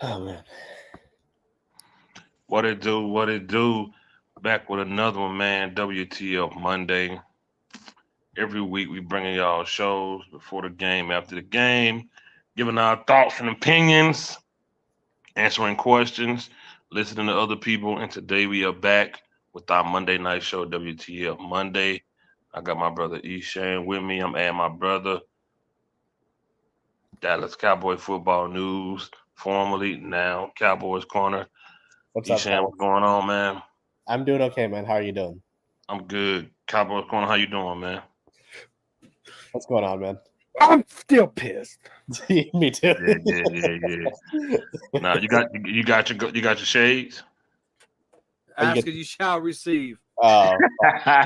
Oh man. What it do? What it do? Back with another one, man. WTF Monday. Every week we bringing y'all shows before the game, after the game, giving our thoughts and opinions, answering questions, listening to other people. And today we are back with our Monday night show, WTF Monday. I got my brother Eshan with me. I'm adding my brother, Dallas Cowboy Football News, formerly now Cowboys Corner. What's up, Eshan, fellas? what's going on, man? I'm doing okay, man. How are you doing? I'm good. Cowboys Corner, how you doing, man? What's going on, man? I'm still pissed. Me too. Yeah. Now you got your shades. Oh, you Ask get. and you shall receive. Oh,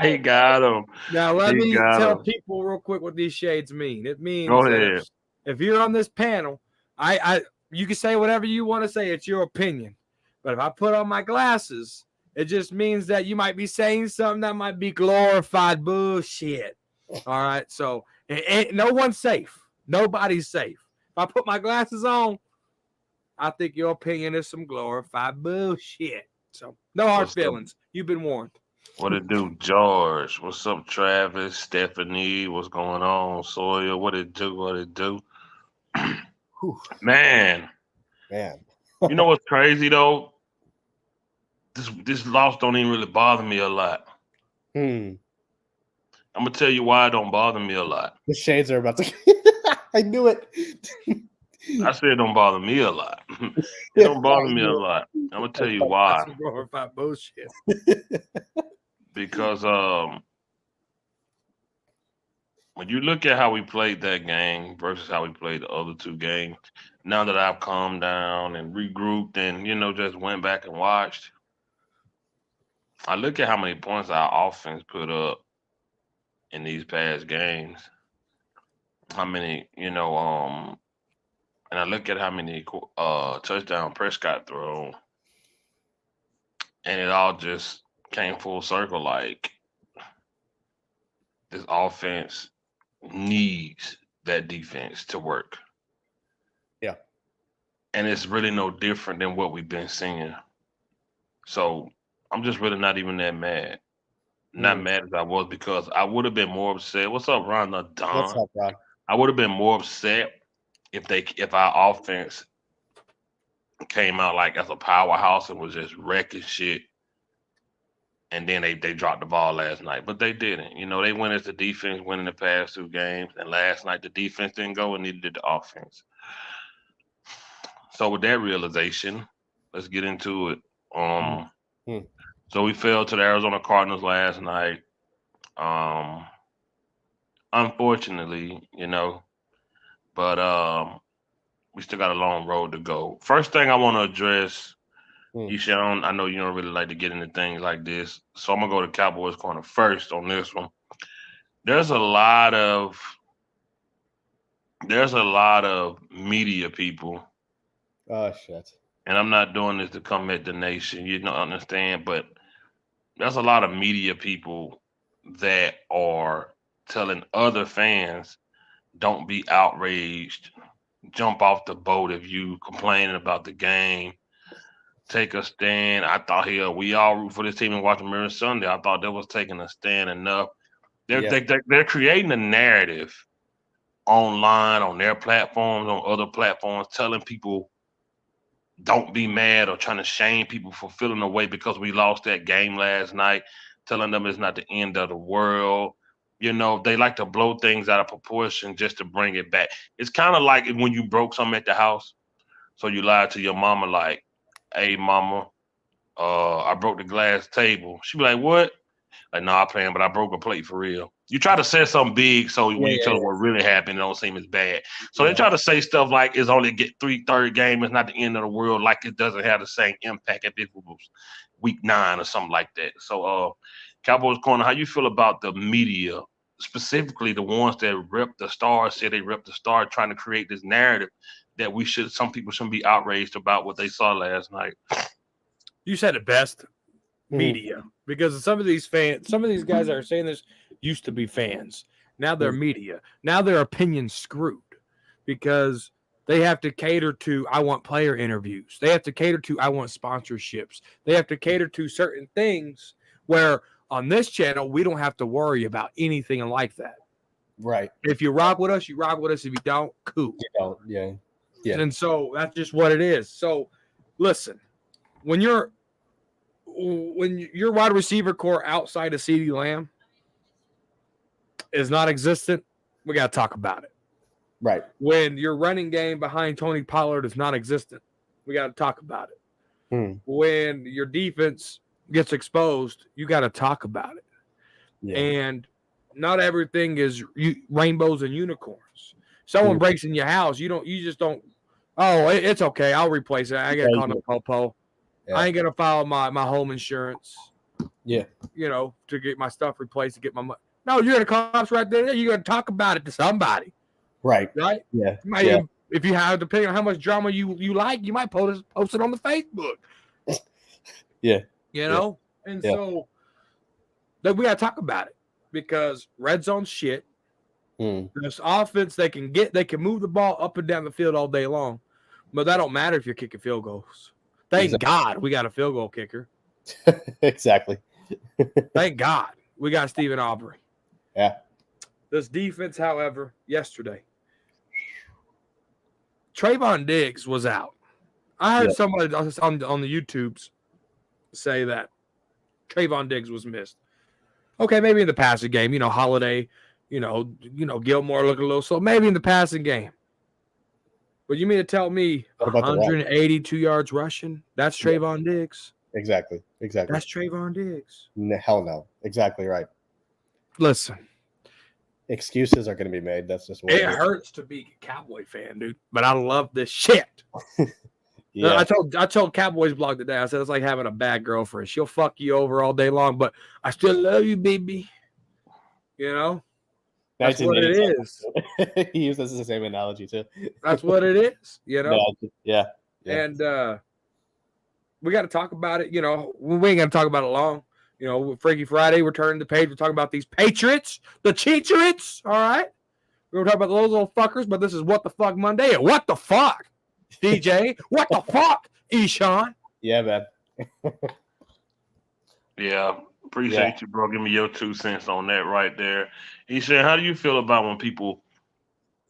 He got them. Now, let He me got tell them. people real quick what these shades mean. It Go means that ahead. if you're on this panel, I you can say whatever you want to say. It's your opinion. But if I put on my glasses, it just means that you might be saying something that might be glorified bullshit. All right. So no one's safe. Nobody's safe. If I put my glasses on, I think your opinion is some glorified bullshit. So no hard What's up? feelings. You've been warned. What it do, George? What's up, Travis? Stephanie? What's going on, Sawyer? What it do? What it do? whew, Man, man. you know what's crazy though? This loss don't even really bother me a lot. Hmm. I'm gonna tell you why it don't bother me a lot. The shades are about to. I knew it. I said it don't bother me a lot. It Yeah, don't bother I me a knew lot. I'm gonna tell it. you That's why. some glorified bullshit. Because when you look at how we played that game versus how we played the other two games, now that I've calmed down and regrouped and just went back and watched, I look at how many points our offense put up in these past games. How many, and I look at how many touchdown Prescott thrown, and it all just came full circle. Like this offense needs that defense to work, Yeah. and it's really no different than what we've been seeing. So I'm just really not even that mad. Not Hmm. mad as I was because I would have been more upset. What's up, Ron What's Don? up, Ron? I would have been more upset if our offense came out like as a powerhouse and was just wrecking shit, and then they dropped the ball last night. But they didn't. They went as the defense winning the past two games, and last night the defense didn't go and neither did the offense. So with that realization, let's get into it. Hmm. Um, Hmm. so we fell to the Arizona Cardinals last night. Um, Unfortunately, but we still got a long road to go. First thing I want to address, Hmm. Eshawn, I know you don't really like to get into things like this, so I'm gonna go to Cowboys corner first on this one. There's a lot of there's a lot of media people, Oh shit. and I'm not doing this to come at the nation, you don't understand, but there's a lot of media people that are telling other fans don't be outraged, jump off the boat if you complaining about the game, take a stand. I thought here we all root for this team and watch them every Sunday. I thought that was taking a stand enough. They're Yeah. they, they're, they're creating a narrative online on their platforms, on other platforms, telling people don't be mad or trying to shame people for feeling away because we lost that game last night, telling them it's not the end of the world. They like to blow things out of proportion just to bring it back. It's kind of like when you broke something at the house. So you lied to your mama, like, hey, mama, I broke the glass table. She be like, what? Like, no, I'm playing, but I broke a plate for real. You try to say something big, so Yeah. when you tell them Yeah. what really happened, it don't seem as bad. So they Yeah. try to say stuff like it's only get third game, it's not the end of the world, like it doesn't have the same impact if it was week 9 or something like that. So, Cowboys corner, how you feel about the media, specifically the ones that rep the Stars, say they rep the Star, trying to create this narrative that some people shouldn't be outraged about what they saw last night. You said it best. Hmm. Media, because some of these guys that are saying this used to be fans. Now they're Hmm. media. Now their opinions screwed because They have to cater to, I want player interviews. They have to cater to, I want sponsorships. They have to cater to certain things where on this channel, we don't have to worry about anything like that. Right. If you rock with us, you rock with us. If you don't, cool. You don't. Yeah. Yeah. And so that's just what it is. So listen, when your wide receiver core outside of CeeDee Lamb is not existent, we got to talk about it. Right. When your running game behind Tony Pollard is non existent, we got to talk about it. When your defense gets exposed, you got to talk about it. Yeah. And not everything is rainbows and unicorns. Someone breaks in your house, you just don't. Oh, it's okay. I'll replace it. I got to call no popo. Yeah. I ain't gonna file my home insurance. Yeah. To get my stuff replaced, to get my money. No, you're gonna cops right there. You're gonna talk about it to somebody. Right. Right. Yeah. If you have, depending on how much drama you like, you might post it on the Facebook. Yeah. And so that we gotta talk about it because red zone shit. This offense they can move the ball up and down the field all day long, but that don't matter if you're kicking field goals. Thank God we got a field goal kicker. Exactly. Thank God we got Stephen Aubrey. Yeah. This defense, however, yesterday, Trayvon Diggs was out. I heard somebody on the YouTubes say that Trayvon Diggs was missed. Okay, maybe in the passing game, Holiday, Gilmore looking a little slow. Maybe in the passing game. But you mean to tell me 182 yards rushing? That's Trayvon Diggs. Exactly. That's Trayvon Diggs. Hell no. Exactly right. Listen. Excuses are going to be made. That's just what it hurts to be a Cowboy fan, dude. But I love this shit. I told Cowboys blog today, I said it's like having a bad girlfriend. She'll fuck you over all day long, but I still love you, baby. That's what it is. He uses the same analogy too. That's what it is, Yeah. And we got to talk about it. We ain't got to talk about it long. Freaky Friday, we're turning the page. We're talking about these Patriots, the Cheatriots. All right, we're gonna talk about those little fuckers. But this is What the Fuck Monday. And what the fuck, DJ? What the fuck, Eshawn? Yeah, man. Yeah. Appreciate you, bro. Give me your 2 cents on that right there. He said, how do you feel about when people,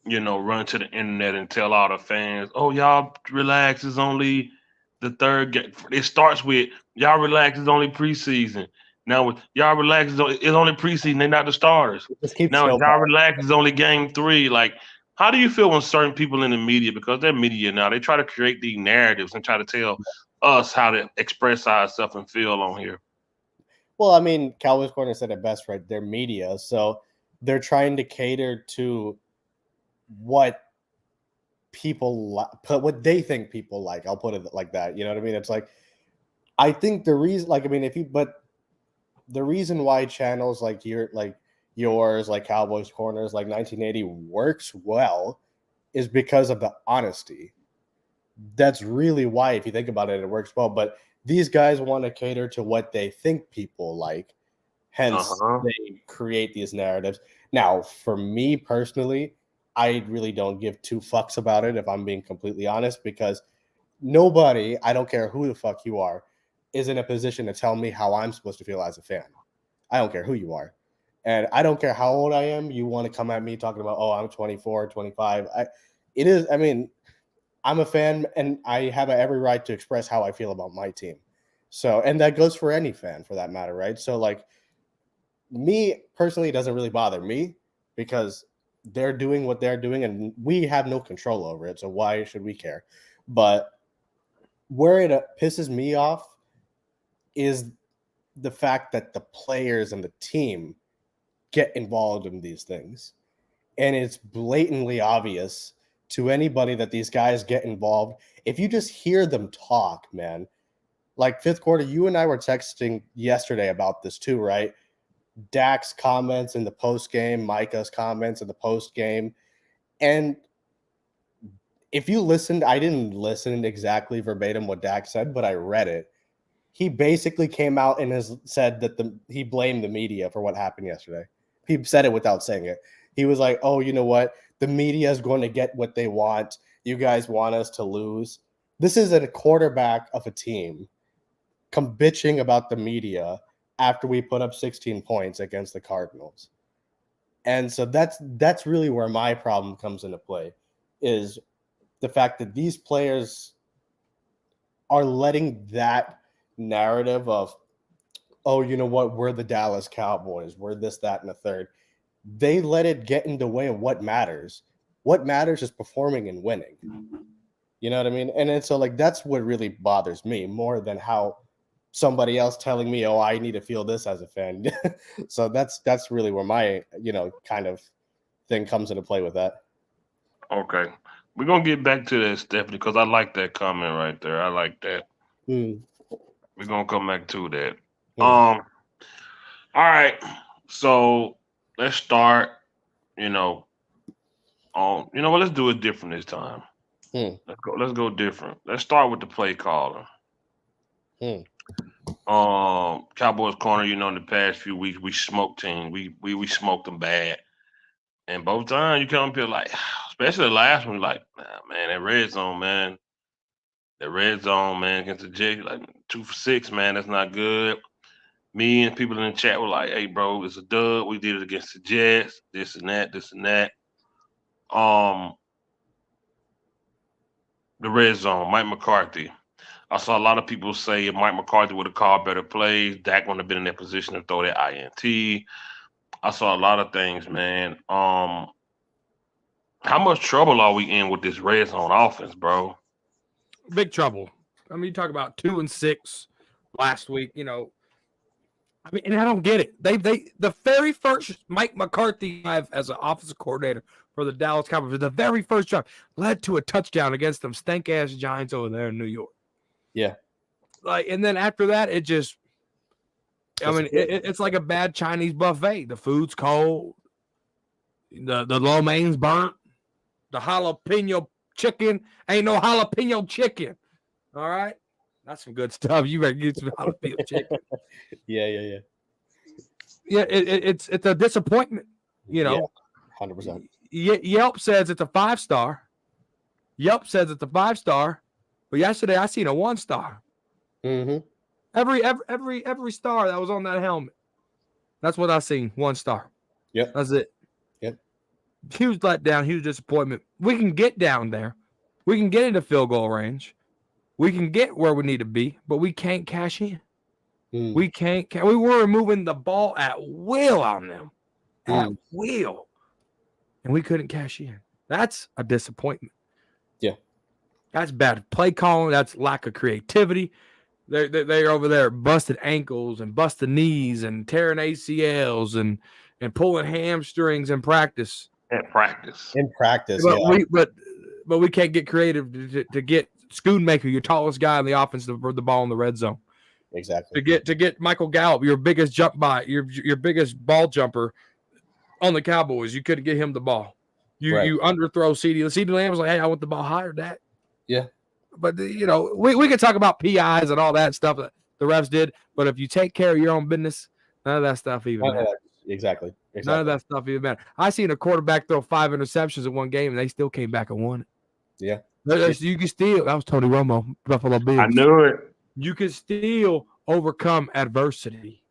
run to the internet and tell all the fans, oh, y'all relax, it's only the third game. It starts with, y'all relax, it's only preseason. Now, y'all relax, it's only preseason, they're not the starters. Now, y'all relax, it's only game 3. Like, how do you feel when certain people in the media, because they're media now, they try to create these narratives and try to tell us how to express ourselves and feel on here? Well, I mean, Cowboys Corner said it best, right? They're media, so they're trying to cater to what people what they think people like. I'll put it like that. You know what I mean? It's like, I think the reason, the reason why channels like yours, like Cowboys Corners, like 1980 works well is because of the honesty. That's really why, if you think about it, it works well. But these guys want to cater to what they think people like. Hence, they create these narratives. Now, for me personally, I really don't give 2 fucks about it, if I'm being completely honest, because nobody, I don't care who the fuck you are, is in a position to tell me how I'm supposed to feel as a fan. I don't care who you are. And I don't care how old I am. You want to come at me talking about, oh, I'm 24, 25. I'm a fan, and I have every right to express how I feel about my team. So, and that goes for any fan for that matter, right? So, like, me personally, it doesn't really bother me because they're doing what they're doing, and we have no control over it. So why should we care? But where it pisses me off is the fact that the players and the team get involved in these things. And it's blatantly obvious to anybody that these guys get involved. If you just hear them talk, man, like 5th quarter, you and I were texting yesterday about this too, right? Dak's comments in the post game, Micah's comments in the post game. And if you listened, I didn't listen exactly verbatim what Dak said, but I read it. He basically came out and said that he blamed the media for what happened yesterday. He said it without saying it. He was like, oh, you know what? The media is going to get what they want. you guys want us to lose. This is a quarterback of a team bitching about the media after we put up 16 points against the Cardinals. And so that's really where my problem comes into play, is the fact that these players are letting that narrative of, oh, you know what, we're the Dallas Cowboys, we're this, that, and the third. They let it get in the way of what matters. What matters is performing and winning. You know what I mean? And so like that's what really bothers me more than how somebody else telling me, oh, I need to feel this as a fan. So that's really where my, kind of thing comes into play with that. Okay. We're gonna get back to that, Stephanie, because I like that comment right there. I like that. Mm. We're gonna come back to that. Mm. All right. So let's start, let's do it different this time. Mm. Let's go different. Let's start with the play caller. Mm. Cowboys corner, in the past few weeks we smoked teams. We smoked them bad. And both times you come up here like, especially the last one, like, man, that red zone, man. That red zone, man, against the Jets, like 2 for 6, man, that's not good. Me and people in the chat were like, hey, bro, it's a dub. We did it against the Jets, this and that, this and that. The red zone, Mike McCarthy. I saw a lot of people say if Mike McCarthy would have called better plays, Dak wouldn't have been in that position to throw that INT. I saw a lot of things, man. How much trouble are we in with this red zone offense, bro? Big trouble. I mean, you talk about 2 and 6 last week, I mean, and I don't get it. They the very first Mike McCarthy drive as an offensive coordinator for the Dallas Cowboys, the very first drive led to a touchdown against them stank ass Giants over there in New York. Yeah. And then after that, it just, it's like a bad Chinese buffet. The food's cold. The lo mein's burnt. The jalapeno chicken ain't no jalapeno chicken. All right. That's some good stuff. You better get some jalapeno chicken. Yeah. Yeah, it's a disappointment, Yeah, 100%. Yelp says it's a 5-star. But yesterday I seen a 1-star. Mm-hmm. Every star that was on that helmet. That's what I seen. 1 star. Yep. That's it. Yep. Huge letdown, huge disappointment. We can get down there. We can get into field goal range. We can get where we need to be, but we can't cash in. Mm. We can't. We were moving the ball at will on them. At will. And we couldn't cash in. That's a disappointment. Yeah. That's bad play calling. That's lack of creativity. They're over there busted ankles and busted knees and tearing ACLs and pulling hamstrings in practice. In practice, But we can't get creative to get Schoonmaker, your tallest guy in the offense, to the ball in the red zone. Exactly. To get Michael Gallup, your biggest jump by, your biggest ball jumper on the Cowboys, you couldn't get him the ball. You underthrow CD. CD Lamb was like, hey, I want the ball higher, Dak. Yeah. But we could talk about PIs and all that stuff that the refs did, but if you take care of your own business, none of that stuff even matters. Exactly. None of that stuff even matters. I seen a quarterback throw 5 interceptions in one game, and they still came back and won it. Yeah. You can still. That was Tony Romo, Buffalo Bills. I knew it. You can still overcome adversity,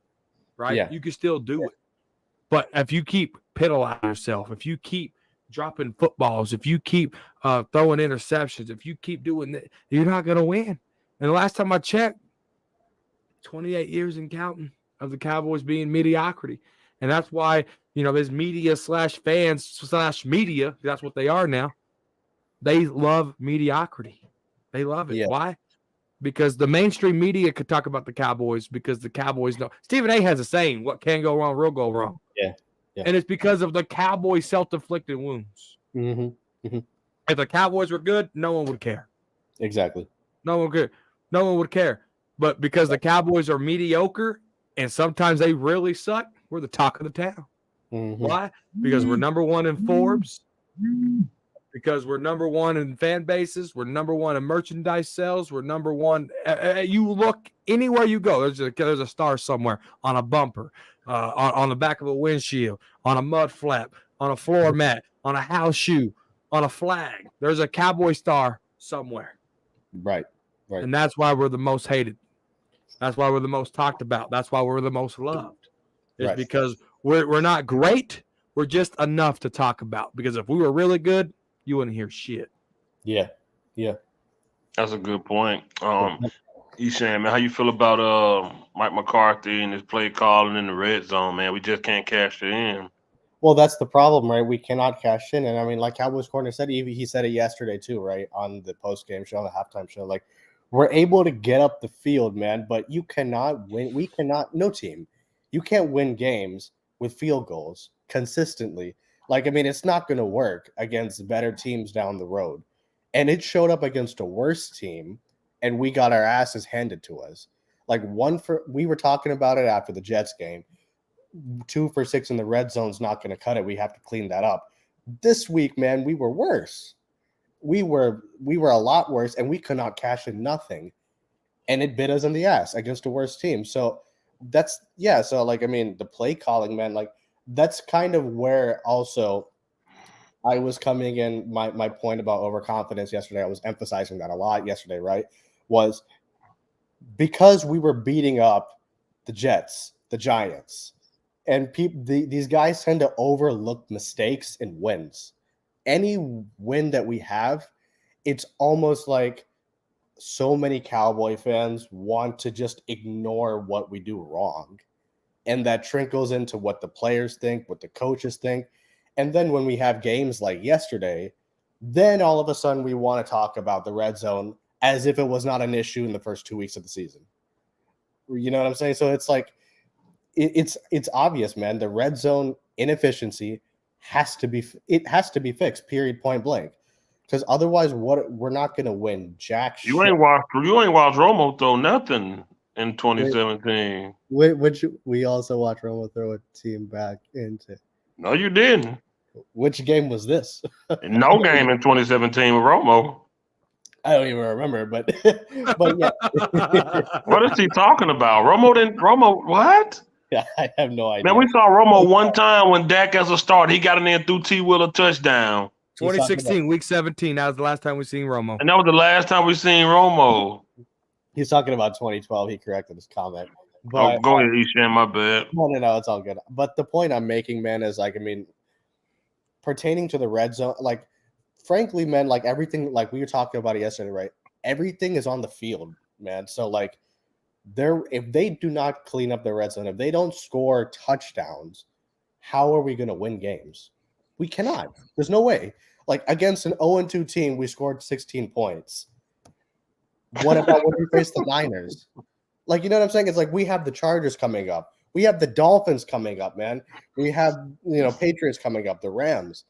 right? Yeah. You can still do it. But if you keep piddling yourself, if you keep dropping footballs, if you keep throwing interceptions, if you keep doing that, you're not going to win. And the last time I checked, 28 years and counting of the Cowboys being mediocrity. And that's why, there's media / fans / media, that's what they are now. They love mediocrity. They love it. Yeah. Why? Because the mainstream media could talk about the Cowboys because the Cowboys know. Stephen A. has a saying, what can go wrong will go wrong. Yeah. And it's because of the Cowboys' self-inflicted wounds. Mm-hmm. Mm-hmm. If the Cowboys were good, no one would care. Exactly. No one would care. But because the Cowboys are mediocre and sometimes they really suck, we're the talk of the town. Mm-hmm. Why? Because we're number 1 in Forbes. Because we're number 1 in fan bases. We're number 1 in merchandise sales. We're number 1. You look anywhere you go, there's a star somewhere on a bumper, on the back of a windshield, on a mud flap, on a floor mat, on a house shoe. on a flag. There's a Cowboy star somewhere. Right. And that's why we're the most hated. That's why we're the most talked about. That's why we're the most loved. It's because we're not great. We're just enough to talk about. Because if we were really good, you wouldn't hear shit. Yeah. That's a good point. Eshan, man, how you feel about Mike McCarthy and his play calling in the red zone, man? We just can't cash it in. Well, that's the problem, right? We cannot cash in. And I mean, like Cowboys corner said, he said it yesterday too, right? On the post-game show, on the halftime show. Like, we're able to get up the field, man, but you cannot win. We cannot, no team. You can't win games with field goals consistently. Like, I mean, it's not going to work against better teams down the road. And it showed up against a worse team, and we got our asses handed to us. Like, we were talking about it after the Jets game. 2 for 6 in the red zone's not going to cut it. We have to clean that up. This week, man, we were worse. We were a lot worse, and we could not cash in nothing. And it bit us in the ass against a worse team. So so like, I mean, the play calling, man, like that's kind of where also I was coming in. My point about overconfidence yesterday, I was emphasizing that a lot yesterday, right? Was because we were beating up the Jets, the Giants, and these guys tend to overlook mistakes and wins. Any win that we have, it's almost like so many Cowboy fans want to just ignore what we do wrong. And that trickles into what the players think, what the coaches think. And then when we have games like yesterday, then all of a sudden we want to talk about the red zone as if it was not an issue in the first 2 weeks of the season. You know what I'm saying? So it's like, it's obvious, man. The red zone inefficiency has to be fixed, period, point blank. Because otherwise, we're not going to win jack shit. You ain't watched Romo throw nothing in 2017. Which we also watched Romo throw a team back into. No, you didn't. Which game was this? No game in 2017 with Romo. I don't even remember, but yeah. What is he talking about? Romo, what? Yeah, I have no idea. Man, we saw Romo one time when Dak as a start. He got in there and threw T. Will a touchdown. 2016, week 17. That was the last time we seen Romo. And that was the last time we seen Romo. He's talking about 2012. He corrected his comment. But, go ahead, Eshan, my bad. No, it's all good. But the point I'm making, man, is like, I mean, pertaining to the red zone, like, frankly, man, like everything, like we were talking about it yesterday, right? Everything is on the field, man. So, like, if they do not clean up the red zone, if they don't score touchdowns, how are we going to win games? We cannot. There's no way. Like, against an 0-2 team, we scored 16 points. What about when we face the Niners? Like, you know what I'm saying? It's like we have the Chargers coming up. We have the Dolphins coming up, man. We have, Patriots coming up, the Rams.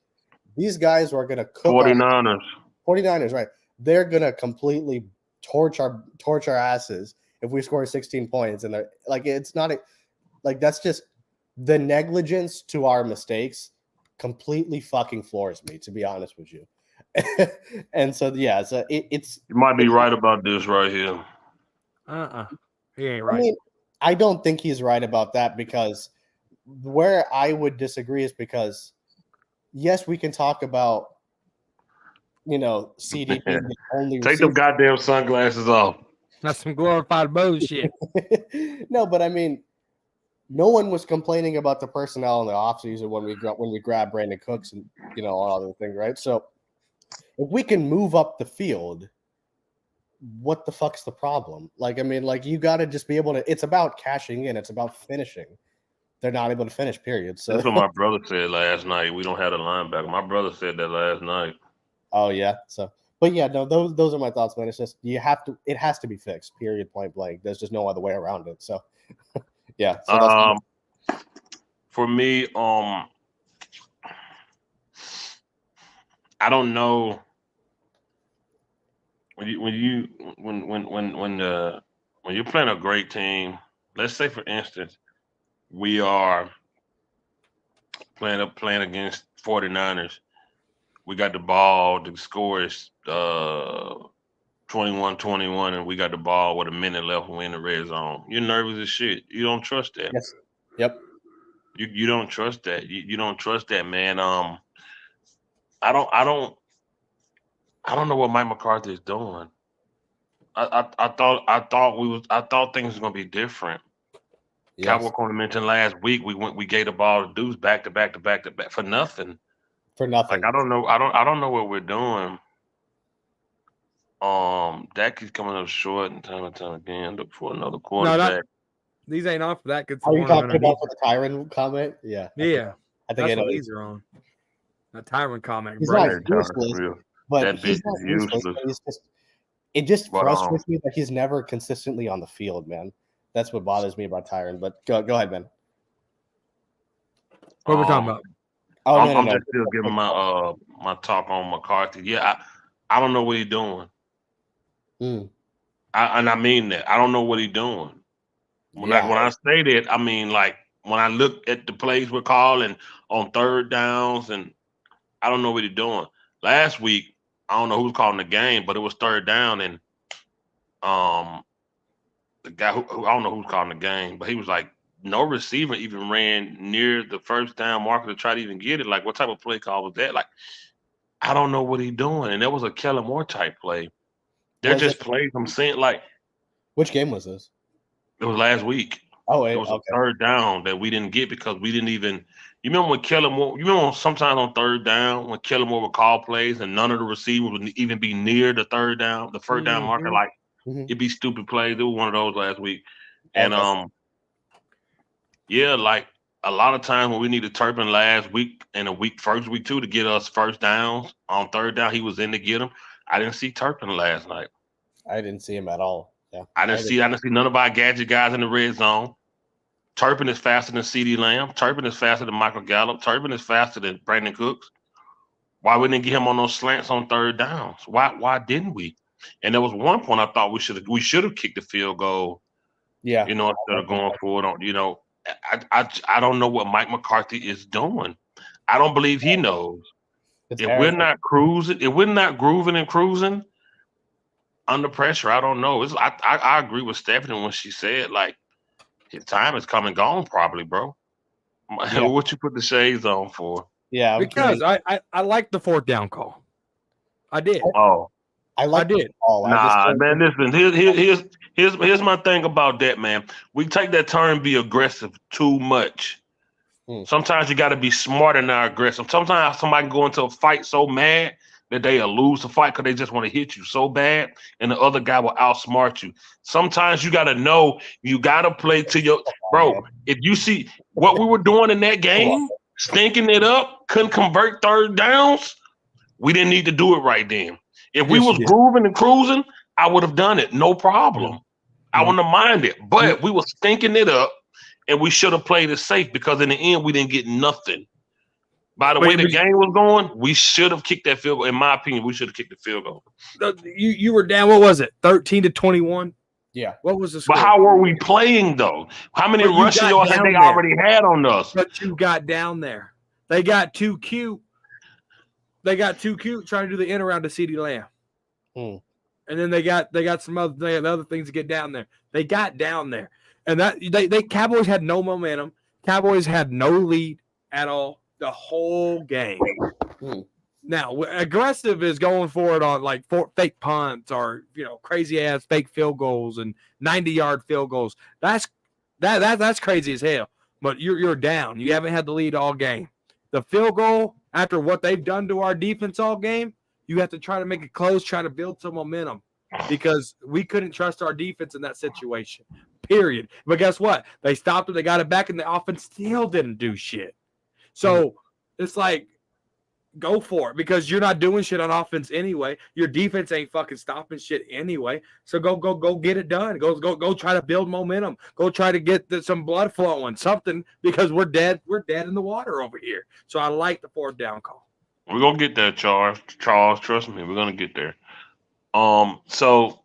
These guys are going to cook 49ers. 49ers, right. They're going to completely torch our asses if we score 16 points. And like, it's not that's just the negligence to our mistakes completely fucking floors me, to be honest with you. And so, yeah, so it's. You might be right about this right here. He ain't right. I mean, I don't think he's right about that, because where I would disagree is because, yes, we can talk about, CDP being the only Take them goddamn sunglasses off. That's some glorified bullshit. No, but I mean, no one was complaining about the personnel in the offseason when we grabbed Brandon Cooks and all other things, right? So if we can move up the field, what the fuck's the problem? Like, I mean, like, you got to just be able to. It's about cashing in. It's about finishing. They're not able to finish, period. So that's what my brother said last night. We don't have a linebacker. My brother said that last night. Oh yeah. So, but yeah, no, those are my thoughts, man. It's just it has to be fixed, period, point blank. There's just no other way around it. So. Yeah. So that's for me, I don't know when you're playing a great team. Let's say, for instance, we are playing against 49ers. We got the ball. The score is 21-21, and we got the ball with a minute left. We're in the red zone. You're nervous as shit. You don't trust that. Yes. Yep. You don't trust that. You don't trust that, man. I don't I don't know what Mike McCarthy is doing. I thought things was gonna be different. Yes, Cowboy Corner mentioned last week we gave the ball to Deuce back to back to back to back for nothing. for Like nothing. I don't know what we're doing. Dak keeps coming up short and time again. Look for another No, quarterback. these ain't off that. Gets Are you one of talking them about for the Tyron comment? Yeah, Yeah, I think I that's know. what these are on. That Tyron comment, He's bro. not That useless, real. but That bitch he's not is useless. useless. But he's just it just But frustrates me that he's never consistently on the field, man. That's what bothers me about Tyron. But go ahead, man. What are we talking about? Oh I'm no. just still giving my talk on McCarthy. Yeah, I don't know what he's doing. Mm, And I mean that. I don't know what he's doing. When yeah, I say that, I mean like when I look at the plays we're calling on third downs, and I don't know what he's doing. Last week, I don't know who's calling the game, but it was third down, and um the guy who I don't know who's calling the game, but he was like, no receiver even ran near the first down marker to try to even get it. Like, what type of play call was that? Like, I don't know what he's doing. And that was a Kellen Moore type play. They're was it? just plays I'm saying, like, Which game was this? it was last week. Oh, It wait, was a okay. third down that we didn't get because we didn't even. You remember when Kellen Moore? You remember sometimes on third down when Kellen Moore would call plays and none of the receivers would even be near the third down, the first down marker. Mhm. Like Mhm. it'd be stupid plays. It was one of those last week, and Okay. yeah, like a lot of times when we needed Turpin last week and first week too to get us first downs on third down, he was in to get them. I didn't see Turpin last night. I didn't see him at all. Yeah, I didn't see none of our gadget guys in the red zone. Turpin is faster than CeeDee Lamb. Turpin is faster than Michael Gallup. Turpin is faster than Brandon Cooks. Why we didn't get him on those slants on third downs? Why didn't we? And there was one point I thought we should have kicked the field goal, Yeah, instead of going for it on, I don't know what Mike McCarthy is doing. I don't believe he knows. it's If we're arrogant. not cruising, if we're not grooving and cruising under pressure, I don't know. I agree with Stephanie when she said like his time is come and gone, probably, bro. Yeah, What you put the shades on for? yeah. I'm kidding. Because I like the fourth down call. I did. Oh, I like the did. ball. I just nah, don't man. think- Listen, here's my thing about that, man. We take that turn and be aggressive too much. Sometimes you got to be smart and not aggressive. Sometimes somebody can go into a fight so mad that they'll lose the fight because they just want to hit you so bad, and the other guy will outsmart you. Sometimes you got to know you got to play to your bro. If you see what we were doing in that game, stinking it up, couldn't convert third downs, we didn't need to do it right then. If we Yes, you was did. grooving and cruising, I would have done it, no problem. I wouldn't have minded, but we were stinking it up. And we should have played it safe because in the end we didn't get nothing. By the way the game was going, we should have kicked that field goal. In my opinion, we should have kicked the field goal. You were down. What was it? 13-21. Yeah. What was the score? But how were we playing though? How many But you rushing got yards had down they there. already had on us? But you got down there. They got too cute. They got too cute trying to do the in around to CeeDee Lamb. And then they got some other things to get down there. They got down there. And that they Cowboys had no momentum. Cowboys had no lead at all the whole game. Now, aggressive is going for it on like fake punts or crazy ass fake field goals and 90-yard field goals. That's crazy as hell. But you're down. You haven't had the lead all game. The field goal after what they've done to our defense all game, you have to try to make it close, try to build some momentum because we couldn't trust our defense in that situation. Period. But guess what? They stopped it. They got it back, and the offense still didn't do shit. So it's like, go for it because you're not doing shit on offense anyway. Your defense ain't fucking stopping shit anyway. So go get it done. Go try to build momentum. Go try to get some blood flowing, something because we're dead. We're dead in the water over here. So I like the fourth down call. We're gonna get there, Charles. Trust me, we're gonna get there. So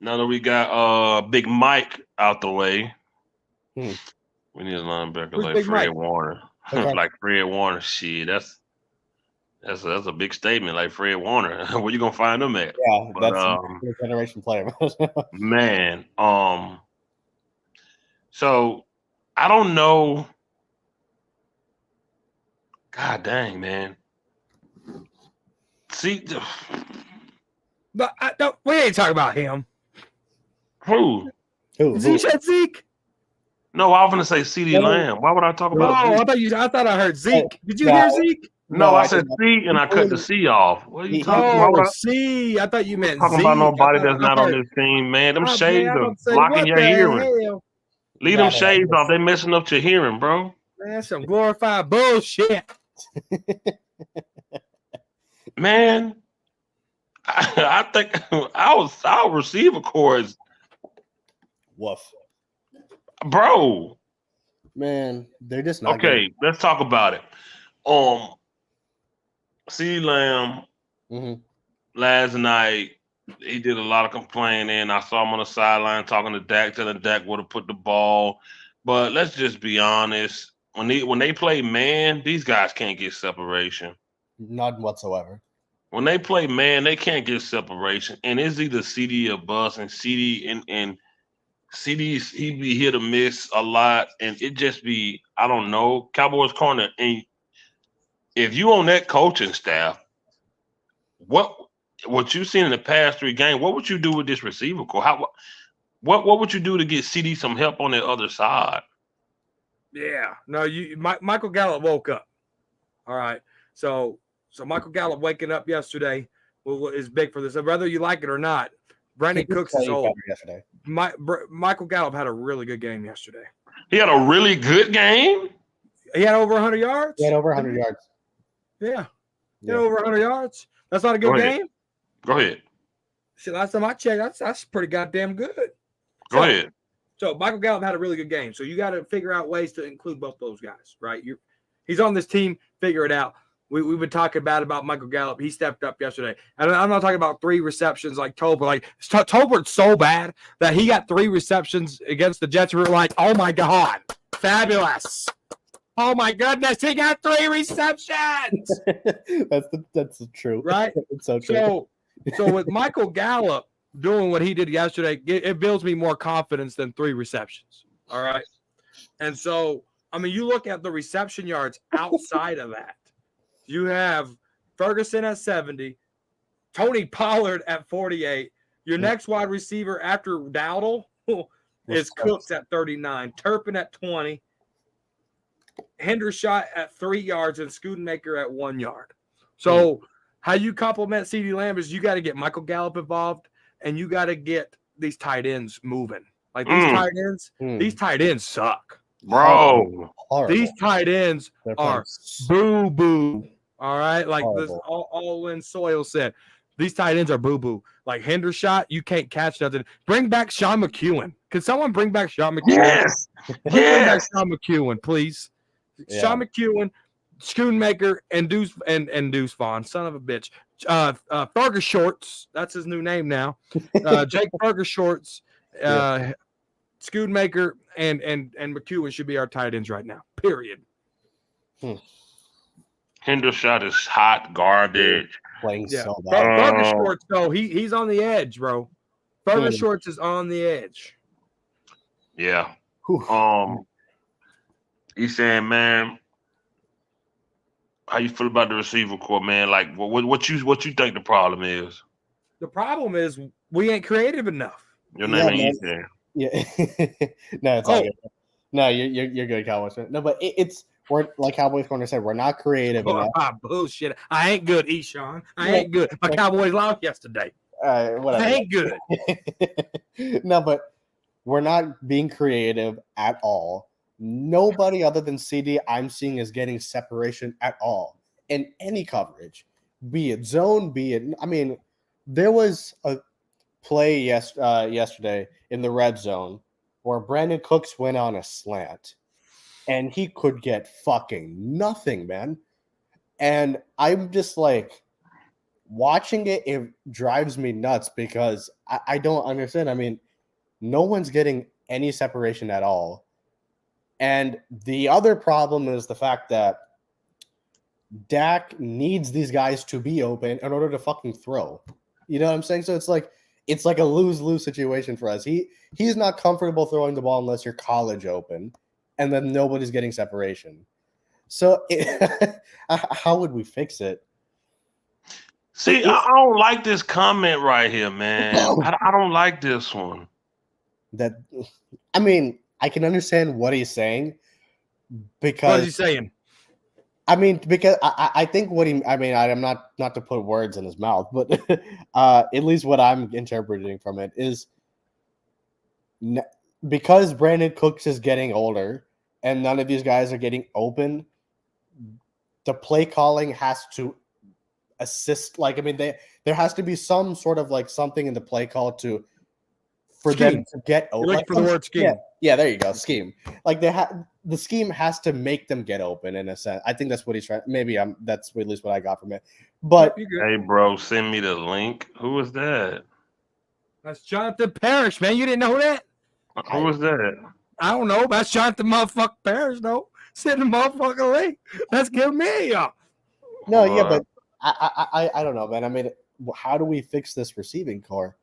now that we got Big Mike out the way, we need a linebacker Who's like Big Fred Mike? Warner. Okay. Like Fred Warner. Shit, that's a big statement. Like Fred Warner, where you gonna find him at? Yeah, But that's a generation player. man, so I don't know. God dang, man. See, But we ain't talking about him. who? Who? You said Zeke. No, I was gonna say CeeDee Lamb. Why would I talk Oh, about Zeke? I thought I heard Zeke. Did you No, hear Zeke? No, I I said did not. C and I cut the C off. What are you talking? Why Oh, would I see, I thought you meant talking Zeke. about nobody that's I not on heard, this team, man? Them man, shades I'm are about to say, blocking what your the hearing. hell? Leave them shades off. They messing up your hearing, bro. Man, that's some glorified bullshit. Man, I think our receiver core is, Woof. bro. Man, they're just not good. Okay, let's talk about it. CeeDee Lamb last night, he did a lot of complaining. I saw him on the sideline talking to Dak, telling Dak where to put the ball. But let's just be honest. When they play man, these guys can't get separation. None whatsoever. When they play man, they can't get separation. And it's either CD or bust, and CD and CD's he be hit or miss a lot, and it just be, I don't know, Cowboys corner. And if you on that coaching staff, what you've seen in the past 3 games, what would you do with this receiver core? What would you do to get CD some help on the other side? Yeah, no, Michael Gallup woke up. All right, so Michael Gallup waking up yesterday is big for this. Whether you like it or not, Brandon Cooks is old. Yesterday. Michael Gallup had a really good game yesterday. He had a really good game. He had over 100 yards. He had over 100 yards. Yeah, he had over 100 yards. That's not a good game. Go ahead. Shit, last time I checked, that's pretty goddamn good. Go ahead. So Michael Gallup had a really good game. So you got to figure out ways to include both those guys, right? He's on this team. Figure it out. We've been talking about Michael Gallup. He stepped up yesterday. And I'm not talking about 3 receptions like Tolbert. Like Tolbert's so bad that he got 3 receptions against the Jets. We were like, oh my God, fabulous. Oh my goodness, he got 3 receptions. that's true. Right? It's so true. So with Michael Gallup doing what he did yesterday, it builds me more confidence than 3 receptions. All right. And so, I mean, you look at the reception yards outside of that. You have Ferguson at 70, Tony Pollard at 48. Your next wide receiver after Dowdle is Cooks at 39, Turpin at 20, Hendershot at 3 yards, and Schoonmaker at 1 yard. So how you complement CeeDee Lamb is you got to get Michael Gallup involved, and you got to get these tight ends moving. Like these tight ends suck. Bro. Horrible. These tight ends are boo-boo. All right? Like this all in soil said. These tight ends are boo-boo. Like Hendershot, you can't catch nothing. Bring back Sean McEwen. Can someone bring back Sean McEwen? Yes. Bring back Sean McEwen, please. Yeah. Sean McEwen, Schoonmaker, and Deuce Vaughn, son of a bitch. Fergus Shorts, that's his new name now. Jake Fergus Shorts, Schoonmaker, and McEwen should be our tight ends right now. Period. Hendershot is hot garbage. Playing so bad. Fergus Shorts, though, he's on the edge, bro. Fergus Shorts is on the edge. Yeah. He's saying, man, how you feel about the receiver core, man? Like, what you think the problem is? The problem is we ain't creative enough. Your name ain't easy. Yeah. No, it's all good. No, you're good, Cowboys. No, but we're like Cowboys corner said, we're not creative enough. Bullshit. I ain't good, Eshawn. I ain't good. My Cowboys lost yesterday. Whatever. I ain't good. No, but we're not being creative at all. Nobody other than CD I'm seeing is getting separation at all in any coverage, be it zone, be it. I mean, there was a play yesterday in the red zone where Brandon Cooks went on a slant and he could get fucking nothing, man. And I'm just like, watching it drives me nuts because I don't understand. I mean, no one's getting any separation at all. And the other problem is the fact that Dak needs these guys to be open in order to fucking throw. You know what I'm saying? So it's like a lose-lose situation for us. He's not comfortable throwing the ball unless you're college open, and then nobody's getting separation. So how would we fix it? See, I don't like this comment right here, man. I don't like this one. I mean, I can understand what he's saying because What is he saying? I mean, because I think what he, I mean, I'm not to put words in his mouth, but at least what I'm interpreting from it is because Brandon Cooks is getting older and none of these guys are getting open, the play calling has to assist. Like, I mean, there has to be some sort of like something in the play call for them to get open. Like for the word scheme. Yeah, there you go, scheme. Like the scheme has to make them get open in a sense. I think that's what he's trying. Maybe that's at least what I got from it. But hey, bro, send me the link. Who is that? That's Jonathan Parrish, man. You didn't know that? Who is that? I don't know. That's Jonathan motherfucking Parrish, though. Send the motherfucking link. Let's give me y'all. No, yeah, but I don't know, man. I mean, how do we fix this receiving core?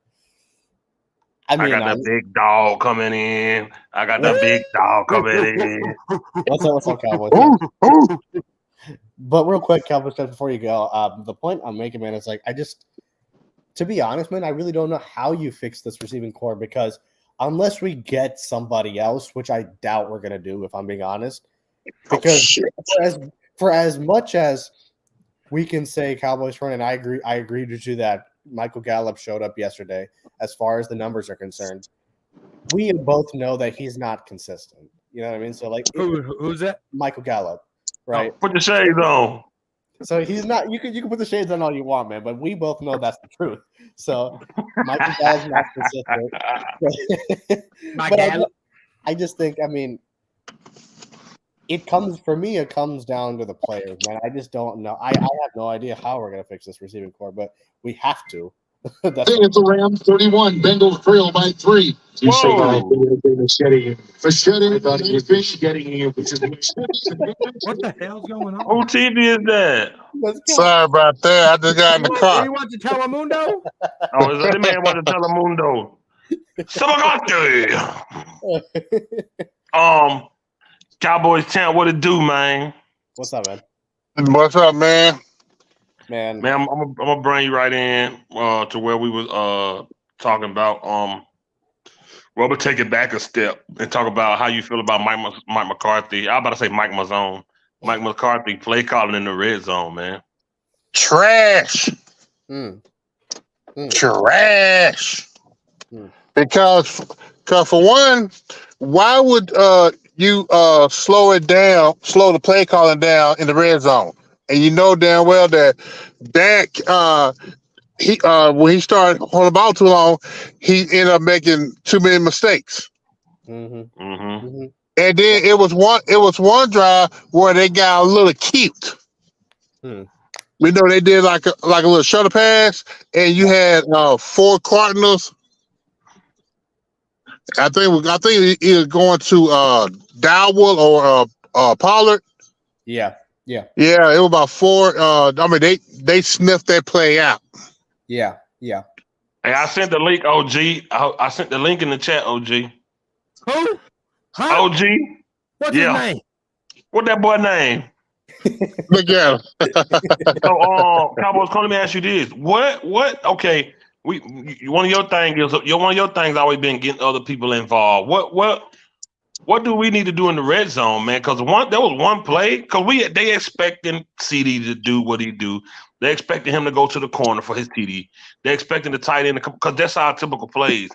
I got the big dog coming in. I got the big dog coming in. What's up, Cowboys? But real quick, Cowboys, before you go, the point I'm making, man, is like to be honest, man, I really don't know how you fix this receiving core because unless we get somebody else, which I doubt we're gonna do, if I'm being honest, because for as much as we can say Cowboys front, and I agree with you that Michael Gallup showed up yesterday. As far as the numbers are concerned, we both know that he's not consistent. You know what I mean? So like, who's that? Michael Gallup, right? Oh, put the shades on. So he's not. You can put the shades on all you want, man. But we both know that's the truth. So Michael Gallup's not consistent. But I just think, I mean, it comes down to the players, man. I just don't know. I have no idea how we're gonna fix this receiving core, but we have to. It's a Rams 31. Bengals trail by 3. Machete. What the hell's going on? Who TV is that? Sorry about that. I just got in the car. You want to Telemundo? Oh, is that the man want to Telemundo? Cowboys champ, what it do, man? What's up, man? What's up, man? Man, I'm gonna bring you right in to where we was talking about. We're gonna take it back a step and talk about how you feel about Mike McCarthy. I was about to say Mike Mazzone. Mike McCarthy play calling in the red zone, man. Trash. Trash. Because for one, why would you slow the play calling down in the red zone? And you know damn well that Dak, when he started holding the ball too long, he ended up making too many mistakes. And then it was one drive where they got a little cute. We know they did like a little shuttle pass, and you had 4 Cardinals. I think either going to Dowell or Pollard. Yeah. Yeah, it was about 4. I mean, they sniffed that play out. Yeah. Hey, I sent the link, OG. I sent the link in the chat, OG. Who? Huh? OG. What's his name? What that boy name? Look at him. So, Cowboys, let me ask you this: What? Okay, one of your things always been getting other people involved. What do we need to do in the red zone, man? Because there was one play. Because they expecting CD to do what he do. They expecting him to go to the corner for his TD. They expecting the tight end because that's our typical plays.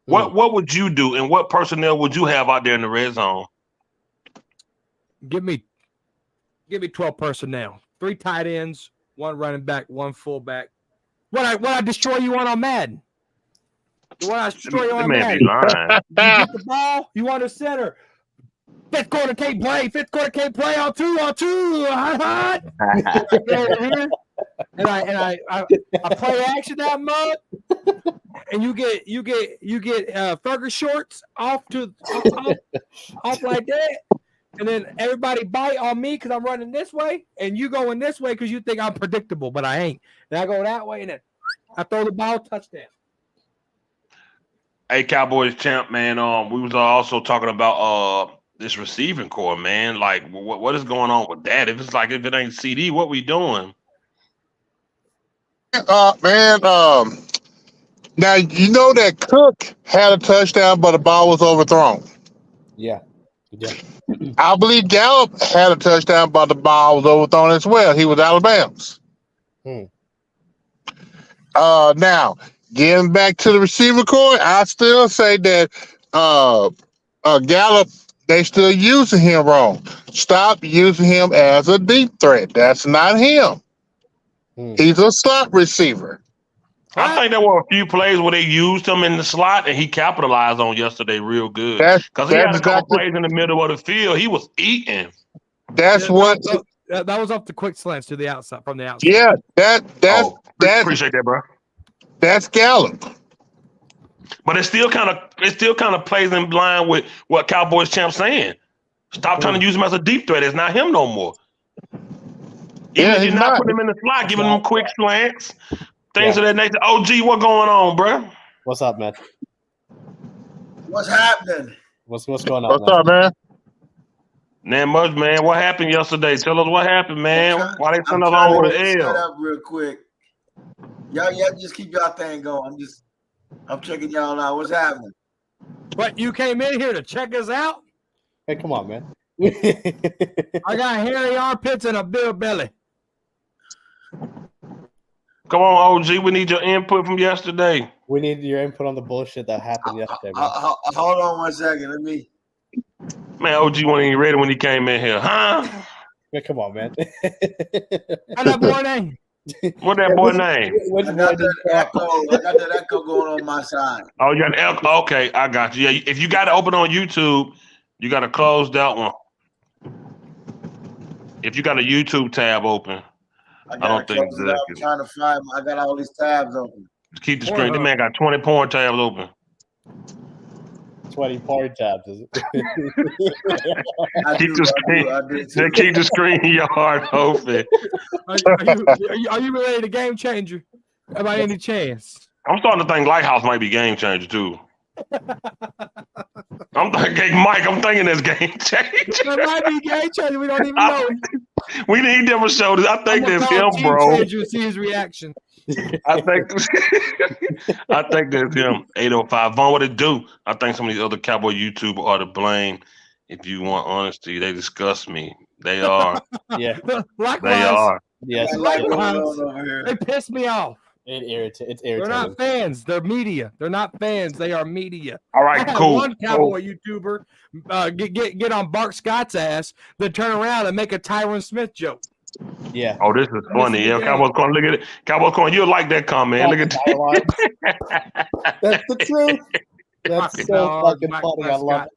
What would you do, and what personnel would you have out there in the red zone? Give me 12 personnel. 3 tight ends, 1 running back, 1 fullback. What I destroy you on Madden? What I destroy you on Madden? You get the ball, you want a center. 5th quarter can't play on 2 hot. And I play action that mug, and you get Fergus shorts off like that. And then everybody bite on me because I'm running this way, and you going this way because you think I'm predictable, but I ain't. And I go that way, and then I throw the ball, touchdown. Hey, Cowboys champ, man. We was also talking about this receiving core, man. Like, what is going on with that? If it ain't CD, what we doing? Man, now you know that Cook had a touchdown, but the ball was overthrown. Yeah. I believe Gallup had a touchdown, but the ball was overthrown as well. He was out of bounds. Hmm. Now getting back to the receiver core, I still say that Gallup, they still using him wrong. Stop using him as a deep threat. That's not him. He's a slot receiver. I think there were a few plays where they used him in the slot, and he capitalized on yesterday real good. Because he had a couple plays in the middle of the field. He was eating. That's that was off the quick slants to the outside, from the outside. Yeah, that appreciate that, bro. That's Gallup. But it still kind of plays in line with what Cowboys champ saying. Stop trying to use him as a deep threat. It's not him no more. Even if you're not putting him in the slot, giving him quick slants, things of that nature. OG, what going on, bro? What's up, man? What's happening? What's going on? What's up, man? Not much, man. What happened yesterday? Tell us what happened, man. Why they send us on with an L? Set up real quick. Y'all just keep y'all thing going. I'm checking y'all out. What's happening? What, you came in here to check us out? Hey, come on, man. I got hairy armpits and a big belly. Come on, OG. We need your input from yesterday. We need your input on the bullshit that happened yesterday, man. Hold on 1 second. Let me. Man, OG wasn't even ready when he came in here, huh? Man, come on, man. What's that boy name? What that boy name? I got that echo going on my side. Oh, you got an echo? Okay, I got you. Yeah, if you got to open on YouTube, you got to close that one. If you got a YouTube tab open, I don't think I'm trying to find. I got all these tabs open. Keep the screen. The man got 20 porn tabs open. 20 porn tabs, is it? Keep the screen yard open. Are you related to Game Changer? By any chance? I'm starting to think Lighthouse might be Game Changer too. I'm thinking Mike. I'm thinking this Game Changer. That might be Game Changer. We don't even know it. We need them to show this. I think that's him, bro. Changer, see his reaction. I think that's him. 805. Vaughn, what it do? I think some of these other Cowboy YouTubers are to blame. If you want honesty, they disgust me. They are. Yeah. Likewise. They are. Yes. They piss me off. It's irritating. They're not fans. They're media. They're not fans. They are media. All right, cool. One Cowboy YouTuber get on Bart Scott's ass, then turn around and make a Tyron Smith joke. Yeah. Oh, this is funny. Yeah, Cowboys Corner. Look at it. Cowboys Corner. You'll like that comment. Look at that. That's the truth. That's so fucking funny. I love it.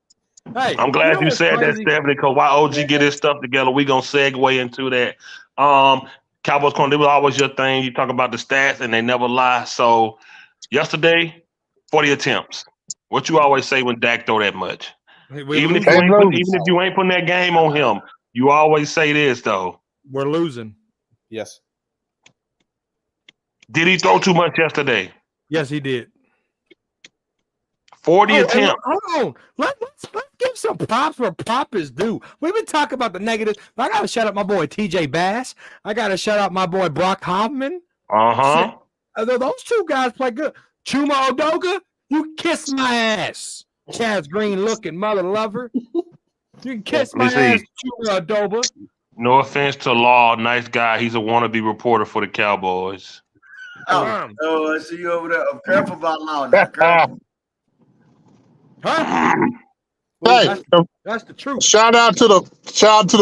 Hey, I'm glad you said that, Stephanie, because while OG get his stuff together, we're going to segue into that. Cowboys Corner, it was always your thing. You talk about the stats, and they never lie. So, yesterday, 40 attempts. What you always say when Dak throw that much? Even if you ain't putting that game on him, you always say this, though. We're losing. Yes. Did he throw too much yesterday? Yes, he did. 40 attempts. Hold on. Let's give some props where prop is due. We've been talking about the negatives. I got to shout out my boy TJ Bass. I got to shout out my boy Brock Hoffman. Uh-huh. Those two guys play good. Chuma Odoga, you kiss my ass. Chaz Green looking mother lover. You can kiss my ass, Chuma Odoga. No offense to Law, nice guy. He's a wannabe reporter for the Cowboys. Oh, I see you over there. Careful about Law now. Careful. Huh? Hey, that's the truth. Shout out to the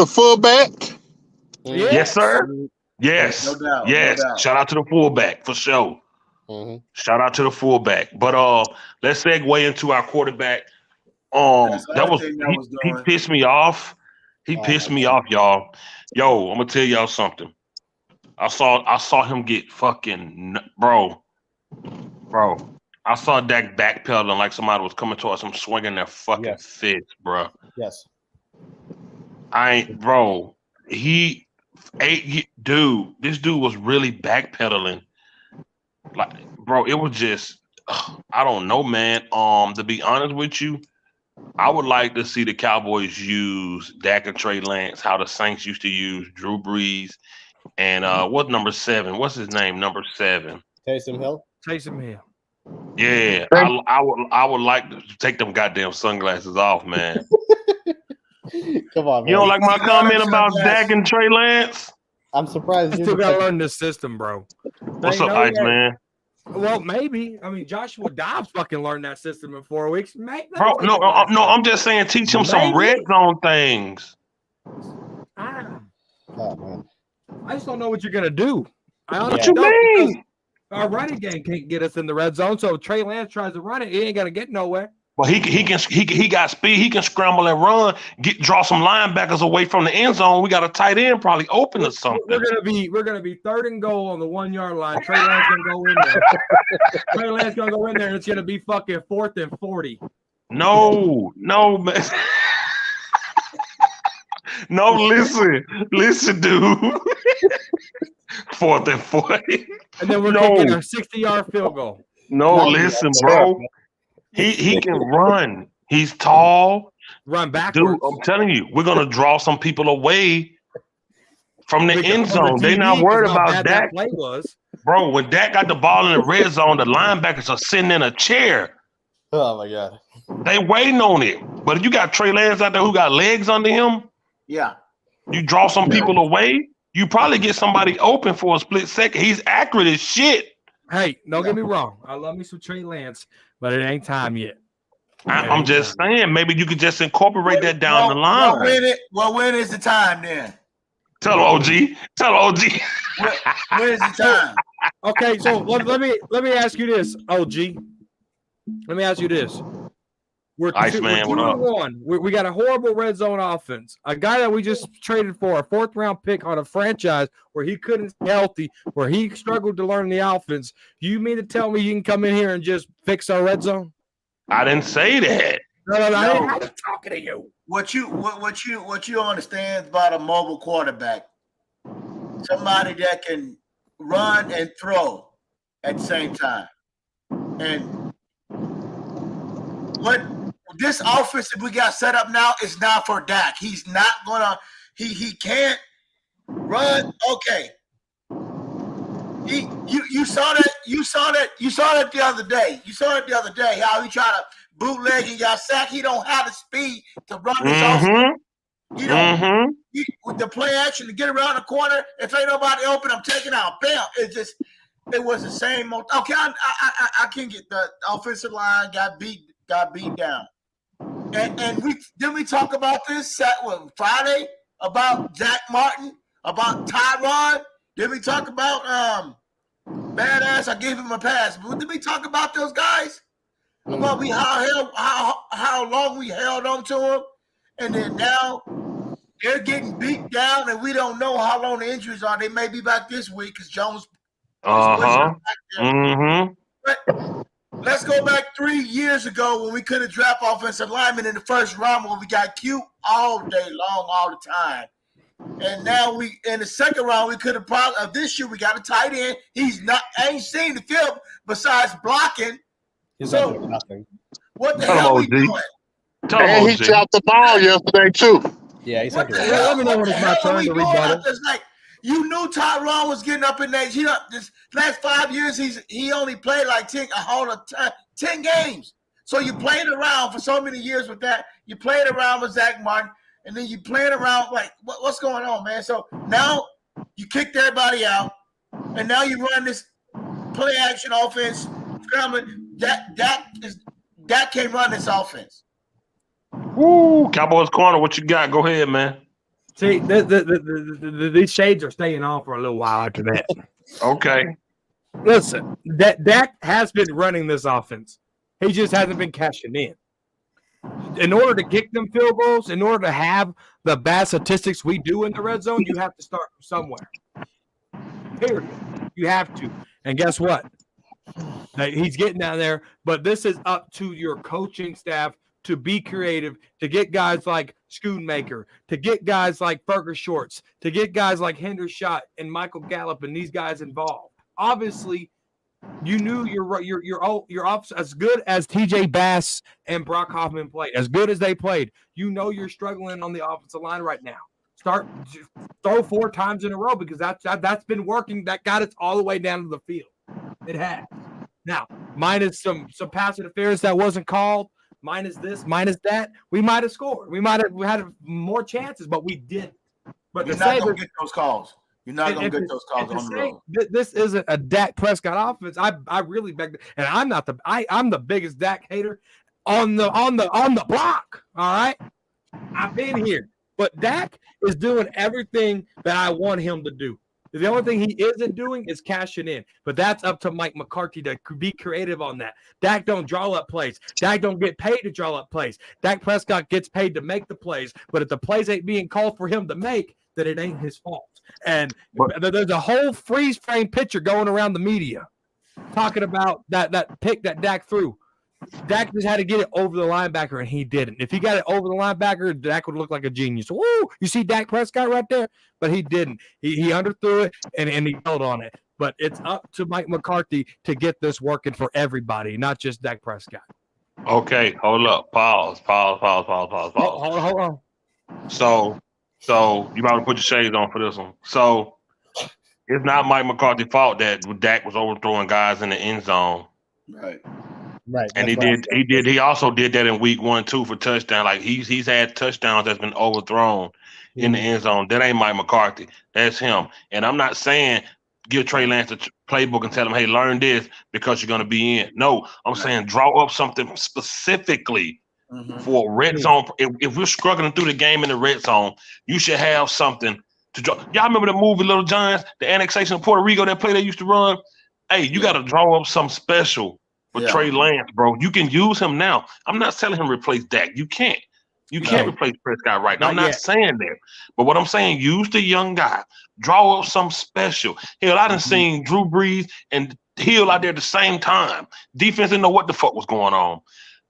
fullback. Yes, sir. Yes. No doubt. Yes. No doubt. Shout out to the fullback for sure. Mm-hmm. Shout out to the fullback. But let's segue into our quarterback. He pissed me off. He pissed me off, y'all. Yo, I'm gonna tell y'all something. I saw him get fucking bro. I saw Dak backpedaling like somebody was coming towards him, swinging their fucking fists, bro. Yes. This dude was really backpedaling. Like, bro, it was just, I don't know, man. To be honest with you, I would like to see the Cowboys use Dak and Trey Lance, how the Saints used to use Drew Brees And what's number 7? What's his name? Number 7. Taysom Hill. Taysom Hill. Yeah, I would like to take them goddamn sunglasses off, man. Come on, man. You don't like my You got comment them about sunglasses. Dak and Trey Lance? I'm surprised. I you still got to didn't- learn this system, bro. What's They up, know Ice that- Man? Well, maybe. I mean, Joshua Dobbs fucking learned that system in 4 weeks. Bro, no, I'm just saying teach him some Maybe. red zone things. I Oh man. just don't know what you're gonna do. I What honestly you don't, mean? because our running game can't get us in the red zone. So if Trey Lance tries to run it, he ain't gonna get nowhere. But he got speed. He can scramble and run. Draw some linebackers away from the end zone. We got a tight end probably open or something. We're gonna be 3rd and goal on the 1 yard line. Trey Lance gonna go in there. Trey Lance gonna go in there, and it's gonna be fucking 4th and 40. No, man. No, listen, dude. 4th and 40. And then we're No. kicking a 60-yard field goal. No, Not listen, yet. bro. He can run. He's tall. Run Dude, backwards. I'm telling you, we're gonna draw some people away from the end zone. They're not TV, worried 'cause how about bad that Dak. play was. Bro, when Dak got the ball in the red zone, the linebackers are sitting in a chair. Oh my god. They waiting on it. But if you got Trey Lance out there who got legs under him, Yeah. you draw some people away, you probably get somebody open for a split second. He's accurate as shit. Hey, don't get me wrong. I love me some Trey Lance, but it ain't time yet. I'm just saying, maybe you could just incorporate that down the line. When is the time then? Tell OG. Tell OG. When is the time? Okay, so let me ask you this, OG. Let me ask you this. We're Iceman, we're what up? 2-1. We got a horrible red zone offense. A guy that we just traded for a 4th round pick on a franchise where he couldn't stay healthy, where he struggled to learn the offense. You mean to tell me you can come in here and just fix our red zone? I didn't say that. No. No. I'm talking to you. What you understand about a mobile quarterback? Somebody that can run and throw at the same time. And what this offense that we got set up now is not for Dak. He's not gonna. He can't run. Okay. You saw that the other day. You saw it the other day how he tried to bootleg and got sacked. He don't have the speed to run this offense. He don't. With the play action to get around the corner, if ain't nobody open, I'm taking out. Bam! It was the same. Okay, I can get the offensive line got beat down. And we talk about this Friday about Zach Martin, about Tyron. Did we talk about Badass? I gave him a pass. But did we talk about those guys? About how long we held on to them, and then now they're getting beat down, and we don't know how long the injuries are. They may be back this week because Jones. But let's go back 3 years ago when we could have drafted offensive linemen in the first round when we got cute all day long, all the time. And now we in the second round we could have probably this year we got a tight end. I ain't seen the film besides blocking. He's So- not doing nothing. What the Tell him, hell we OG. doing? And he dropped the ball yesterday too. Yeah, he's What not the doing hell, Let me know when it's my what the hell turn are we to doing rebuttal. out there? It's like you knew Tyron was getting up in that. This last 5 years he only played like 10 games. So you played around for so many years with that. You played around with Zach Martin, and then you played around like what's going on, man? So now you kicked everybody out, and now you run this play action offense. That can't run this offense. Woo, Cowboys corner, what you got? Go ahead, man. See, these shades are staying on for a little while after that. Okay. Listen, Dak has been running this offense. He just hasn't been cashing in. In order to kick them field goals, in order to have the bad statistics we do in the red zone, you have to start from somewhere. Period. You have to. And guess what? He's getting down there, but this is up to your coaching staff to be creative, to get guys like Schoonmaker, to get guys like Burger Shorts, to get guys like Hendershot and Michael Gallup and these guys involved. Obviously, you knew your offense as good as TJ Bass and Brock Hoffman played, as good as they played. You know you're struggling on the offensive line right now. throw 4 times in a row because that's been working. That got us all the way down to the field. It has. Now, minus some pass interference that wasn't called, minus this, minus that, we might have scored. We might have had more chances, but we didn't. But you're not going to get those calls. You're not going to get those calls on the road. This isn't a Dak Prescott offense. I really beg, and I'm the biggest Dak hater on the block. All right, I've been here, but Dak is doing everything that I want him to do. The only thing he isn't doing is cashing in, but that's up to Mike McCarthy to be creative on that. Dak don't draw up plays. Dak don't get paid to draw up plays. Dak Prescott gets paid to make the plays, but if the plays ain't being called for him to make, then it ain't his fault. And there's a whole freeze frame picture going around the media talking about that pick that Dak threw. Dak just had to get it over the linebacker, and he didn't. If he got it over the linebacker, Dak would look like a genius. Woo! You see Dak Prescott right there? But he didn't. He underthrew it, and he held on it. But it's up to Mike McCarthy to get this working for everybody, not just Dak Prescott. Okay, hold up. Pause. Hold on. So you might want to put your shades on for this one. So it's not Mike McCarthy's fault that Dak was overthrowing guys in the end zone. Right. And he also did that in week 1 too for touchdown. Like he's had touchdowns that's been overthrown in the end zone. That ain't Mike McCarthy. That's him. And I'm not saying give Trey Lance a playbook and tell him, hey, learn this because you're going to be in. No, I'm saying draw up something specifically for red zone. If we're struggling through the game in the red zone, you should have something to draw. Y'all remember the movie Little Giants, the annexation of Puerto Rico, that play they used to run? Hey, you got to draw up something special for Trey Lance, bro. You can use him now. I'm not telling him replace Dak. You can't. You can't replace Prescott right now. I'm not saying that. But what I'm saying, use the young guy. Draw up something special. Hell, I done seen Drew Brees and Hill out there at the same time. Defense didn't know what the fuck was going on.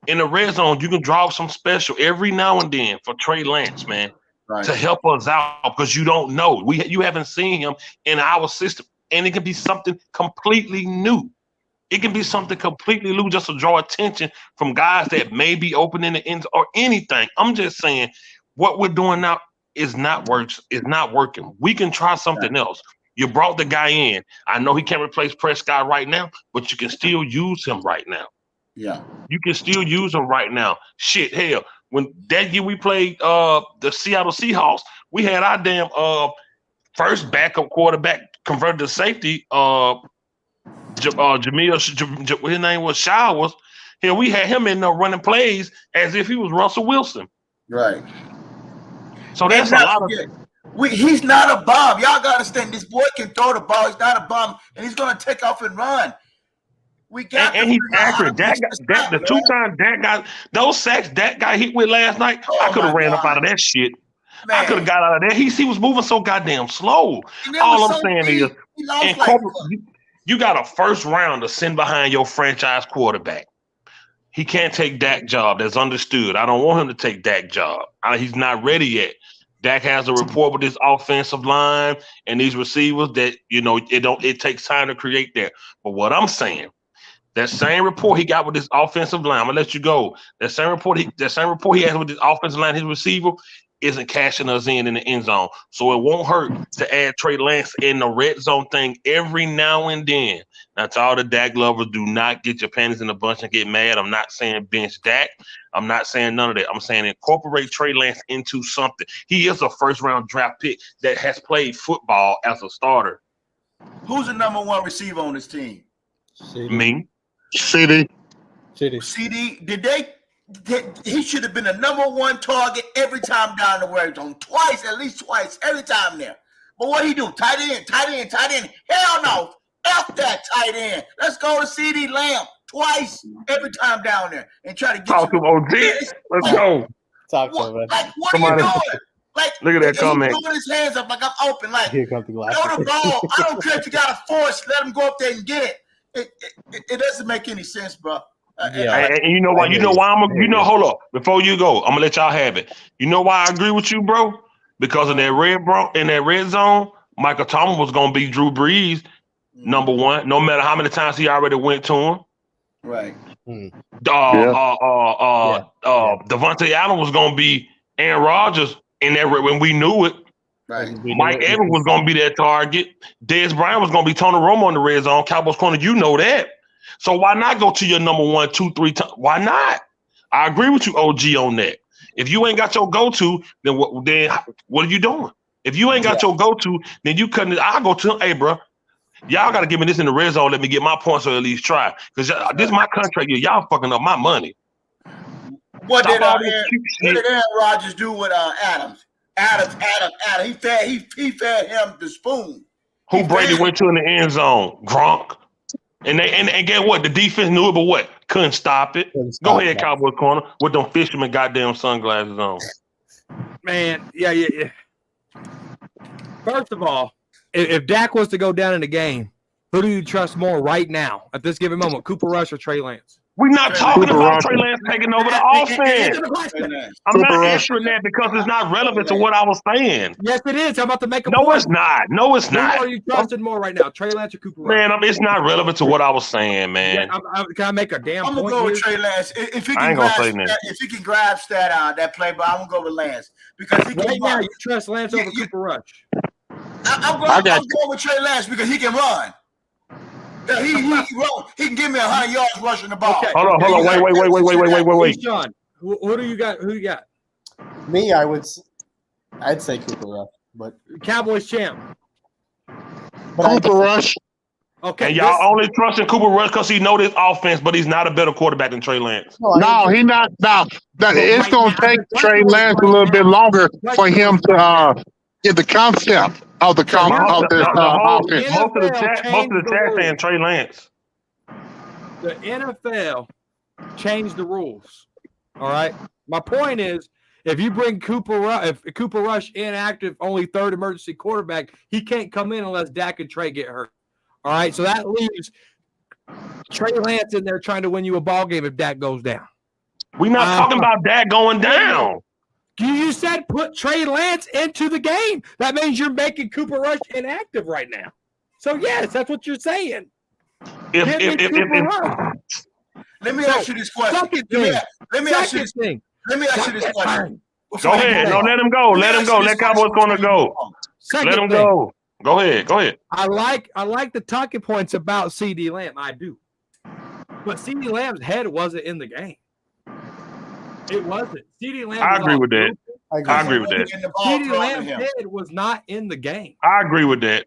In the red zone, you can draw up some special every now and then for Trey Lance, man, to help us out because you don't know. You haven't seen him in our system. And it can be something completely new. It can be something completely new just to draw attention from guys that may be open in the ends or anything. I'm just saying what we're doing now is not working. We can try something else. You brought the guy in. I know he can't replace Prescott right now, but you can still use him right now. Yeah. You can still use him right now. Shit, hell, when that year we played the Seattle Seahawks, we had our damn first backup quarterback converted to safety, Jamil, his name was Showers. Here we had him in there running plays as if he was Russell Wilson. Right. So that's a lot of. He's not a bomb. Y'all gotta understand. This boy can throw the ball. He's not a bomb, and he's gonna take off and run. We got and he's accurate. The 2 times Dak got those sacks Dak got hit with last night. I could have ran up out of that shit. Man. I could have got out of there. He was moving so goddamn slow. All I'm saying is, you got a first round to send behind your franchise quarterback. He can't take Dak's job. That's understood. I don't want him to take Dak's job. He's not ready yet. Dak has a rapport with this offensive line and these receivers that it takes time to create that. But what I'm saying, that same rapport he got with this offensive line, I'm gonna let you go. That same rapport he has with this offensive line, his receiver, isn't cashing us in the end zone. So it won't hurt to add Trey Lance in the red zone thing every now and then. Now, to all the Dak lovers, do not get your panties in a bunch and get mad. I'm not saying bench Dak. I'm not saying none of that. I'm saying incorporate Trey Lance into something. He is a first-round draft pick that has played football as a starter. Who's the number 1 receiver on this team? Me. CD. He should have been the number 1 target every time down the red zone. At least twice, every time there. But what he do? Tight end. Hell no. F that tight end. Let's go to CD Lamb twice, every time down there and try to get talk to him, OG. Let's go. Talk to him, man. Like, what are you doing? Like, look at that comment. He's throwing his hands up like I'm open. Like, Here comes the glass. throw the ball. I don't care if you got a force. Let him go up there and get it. It doesn't make any sense, bro. And you know why? Hold up. Before you go, I'm gonna let y'all have it. You know why I agree with you, bro? Because in that red zone, Michael Thomas was gonna be Drew Brees number 1, no matter how many times he already went to him. Right. Devontae Allen was gonna be Aaron Rodgers in that when we knew it. Right. Mike Evans was going to be that target. Dez Bryant was going to be Tony Romo in the red zone. Cowboys corner, you know that. So why not go to your number 1, 2, 3 times? Why not? I agree with you, OG, on that. If you ain't got your go-to, then what are you doing? If you ain't got your go-to, then you couldn't. I'll go to him. Hey, bro, y'all got to give me this in the red zone. Let me get my points or at least try. Because this is my contract year. Y'all fucking up my money. What did Aaron Rodgers do with Adams? Adams. He fed him the spoon. Who Brady went to in the end zone? Gronk. And get what? The defense knew it, but what? Couldn't stop it. Go ahead, Cowboys corner, with them fisherman goddamn sunglasses on. Man, yeah. First of all, if Dak was to go down in the game, who do you trust more right now at this given moment, Cooper Rush or Trey Lance? We're not talking about Trey Lance taking over the offense. I'm not answering that because it's not relevant to what I was saying. Yes, it is. I'm about to make a point. No, it's not. No, it's not. Who are you trusting more right now, Trey Lance or Cooper Rush? Man, it's not relevant to what I was saying, man. Yeah, can I make a damn point? I'm gonna go with Trey Lance. If he can grasp that play, but I'm gonna go with Lance because he can right now. run. You trust Lance over Cooper Rush? I'm going with Trey Lance because he can run. Yeah, he can give me 100 yards rushing the ball. Okay. Hold on. Wait. Sean, who do you got? Who you got? Me, I'd say Cooper Rush, but Cowboys champ. Cooper Rush. Okay. And y'all only trusting Cooper Rush because he know this offense, but he's not a better quarterback than Trey Lance. No, he not. No, it's going to take Trey Lance a little bit longer for him to get the concept of the offense. Most of the chat saying Trey Lance. The NFL changed the rules. All right. My point is, if you bring Cooper Rush inactive, only third emergency quarterback, he can't come in unless Dak and Trey get hurt. All right. So that leaves Trey Lance in there trying to win you a ball game if Dak goes down. We're not talking about Dak going down. You said put Trey Lance into the game. That means you're making Cooper Rush inactive right now. So yes, that's what you're saying. Let me ask you this question. Let me ask you this question. Go ahead. No, let him go. Let him go. Let Cowboys corner go. Let him go. Go ahead. I like the talking points about CeeDee Lamb. I do. But CeeDee Lamb's head wasn't in the game. It wasn't. CeeDee Lamb. I agree with that. CeeDee Lamb's head was not in the game. I agree with that.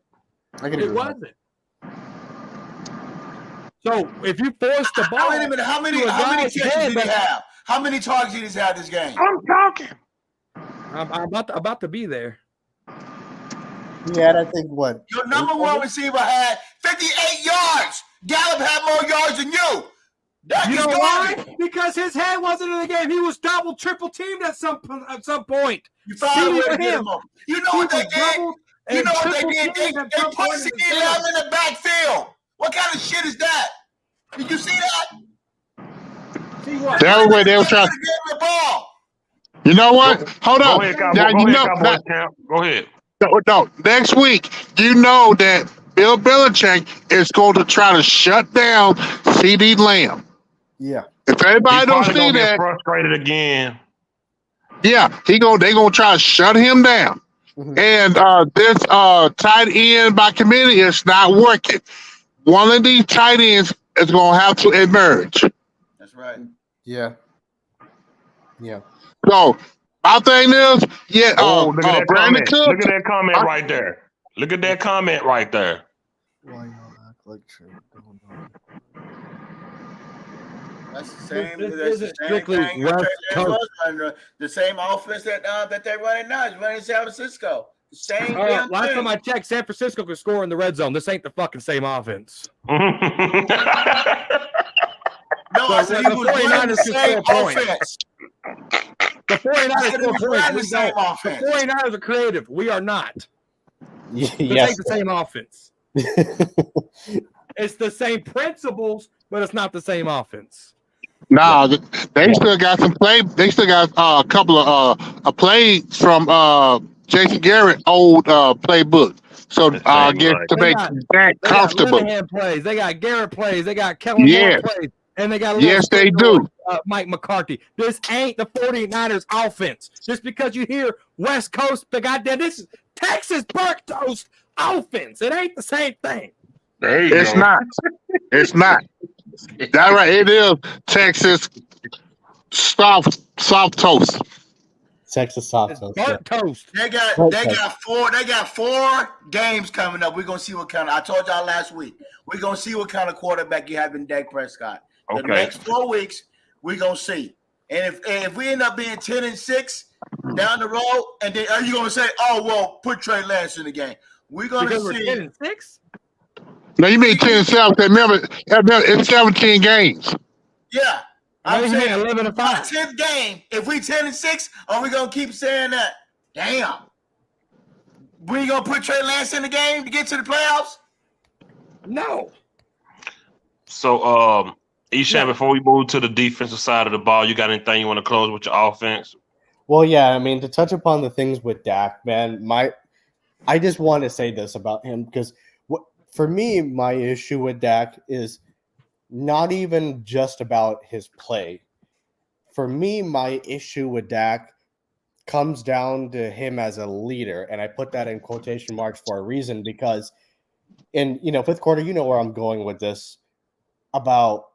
It wasn't. So if you force the ball, how many catches did he have? How many targets did he have this game? I'm talking. I'm about to be there. Yeah, I think what your number one receiver had 58 yards. Gallup had more yards than you. You know why? Because his head wasn't in the game. He was double, triple teamed at some point. You found a way to get him up. You know what they did? You know what they did? They put CeeDee Lamb in the backfield. What kind of shit is that? Did you see that? See what? That way they were trying to get the ball. You know what? Hold on. Go ahead. No, next week, you know that Bill Belichick is going to try to shut down CeeDee Lamb. Yeah. If anybody don't see that, frustrated again. Yeah, they gonna try to shut him down. Mm-hmm. And this tight end by committee is not working. One of these tight ends is gonna have to emerge. That's right. Yeah. So my thing is, look at that Brandon comment. Cook. Look at that comment right there. Look at that comment right there. Why y'all act like Trey? That's the same. That's the same thing. The same offense that they're running now is running San Francisco. The same. Last time I checked, San Francisco could score in the red zone. This ain't the fucking same offense. No, I said he was running the same offense. The 49ers score points. The 49ers are creative. We are not. This ain't the same offense. It's the same principles, but it's not the same offense. No, they still got some play. They still got a couple of plays from Jason Garrett old playbook. So I guess to make that comfortable. They got plays. They got Garrett plays. They got Kellen Moore plays. And they got they do. Mike McCarthy. This ain't the 49ers offense. Just because you hear West Coast, the goddamn this Texas burnt toast offense. It ain't the same thing. There you It's go. not. It's not. That right. It is Texas soft toast. Texas soft It's toast. burnt toast. They got four games coming up. We're gonna see what kind of. I told y'all last week. We're gonna see what kind of quarterback you have in Dak Prescott. The Okay. next 4 weeks, we're gonna see. And if we end up being 10-6 down the road, and then are you gonna say, "Oh well, put Trey Lance in the game"? We're gonna Because we're see. 10-6. Now you mean 10-7? Remember, it's 17 games. Yeah, I'm You mean saying 11-5. by 10th game. If we 10-6, are we gonna keep saying that? Damn. We gonna put Trey Lance in the game to get to the playoffs? No. So, Eshan, Yeah. before we move to the defensive side of the ball, you got anything you want to close with your offense? Well, yeah, I mean, to touch upon the things with Dak, man, I just want to say this about him because for me, my issue with Dak is not even just about his play. For me, my issue with Dak comes down to him as a leader, and I put that in quotation marks for a reason because in fifth quarter, you know where I'm going with this about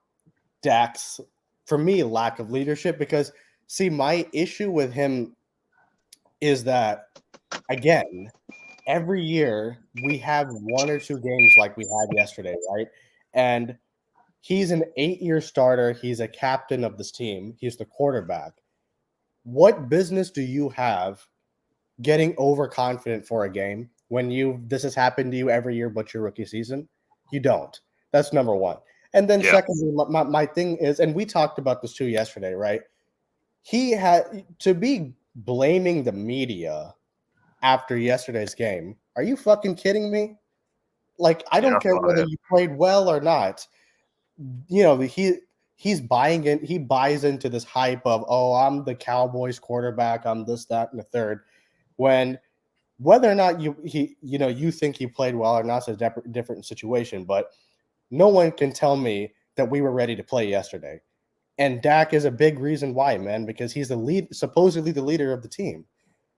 Dak's, for me, lack of leadership. Because see, my issue with him is that again, every year we have 1 or 2 games like we had yesterday, right? And he's an 8-year starter. He's a captain of this team. He's the quarterback. What business do you have getting overconfident for a game when this has happened to you every year but your rookie season? You don't. That's number one. And then secondly, my thing is, and we talked about this too yesterday, right? He had to be blaming the media after yesterday's game. Are you fucking kidding me? Like, I don't care whether you played well or not. He's buying in. He buys into this hype of, oh, I'm the Cowboys quarterback. I'm this, that, and the third. When whether or not you think he played well or not is a different situation. But no one can tell me that we were ready to play yesterday. And Dak is a big reason why, man, because he's supposedly the leader of the team.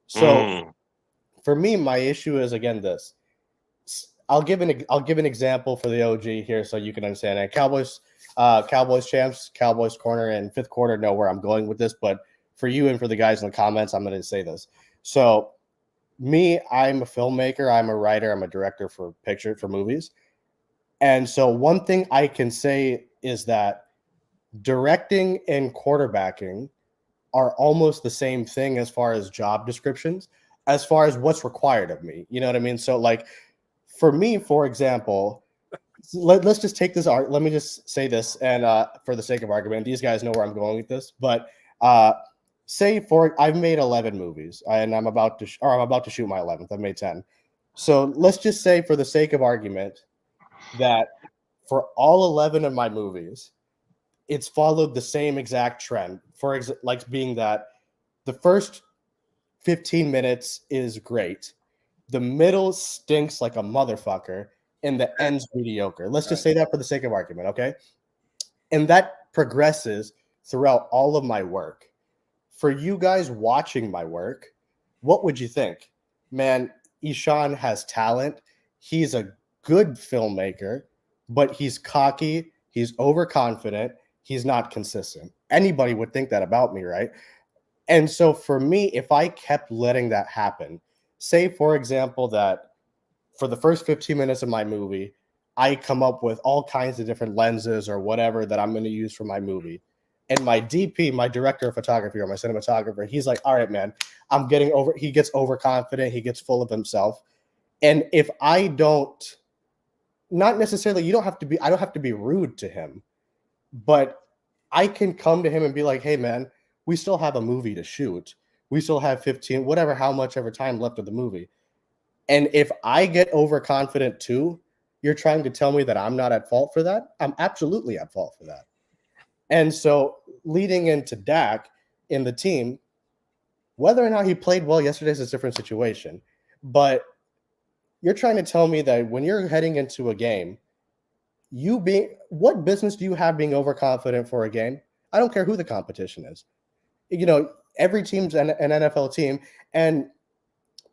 So for me, my issue is again this. I'll give an example for the OG here so you can understand it. Cowboys champs, Cowboys corner, and fifth quarter know where I'm going with this, but for you and for the guys in the comments, I'm going to say this. So I'm a filmmaker, I'm a writer, I'm a director for movies. And so one thing I can say is that directing and quarterbacking are almost the same thing as far as job descriptions, as far as what's required of me. You know what I mean? So like for me, for example, let's just take this art. Let me just say this, and for the sake of argument, these guys know where I'm going with this. But I've made 11 movies, and I'm about to shoot my 11th. I've made 10. So let's just say, for the sake of argument, that for all 11 of my movies, it's followed the same exact trend. Being that the first 15 minutes is great, the middle stinks like a motherfucker, and the end's mediocre. Let's just say that for the sake of argument, okay? And that progresses throughout all of my work. For you guys watching my work, what would you think? Man, Eshan has talent. He's a good filmmaker, but he's cocky. He's overconfident. He's not consistent. Anybody would think that about me, right? And so for me, if I kept letting that happen, say, for example, that for the first 15 minutes of my movie, I come up with all kinds of different lenses or whatever that I'm going to use for my movie. And my DP, my director of photography or my cinematographer, he's like, all right, man, he gets overconfident. He gets full of himself. And if I don't, not necessarily, I don't have to be rude to him, but I can come to him and be like, hey, man, we still have a movie to shoot. We still have 15, how much ever time left of the movie. And if I get overconfident too, you're trying to tell me that I'm not at fault for that? I'm absolutely at fault for that. And so leading into Dak in the team, whether or not he played well yesterday is a different situation. But you're trying to tell me that when you're heading into a game, what business do you have being overconfident for a game? I don't care who the competition is. Every team's an NFL team. And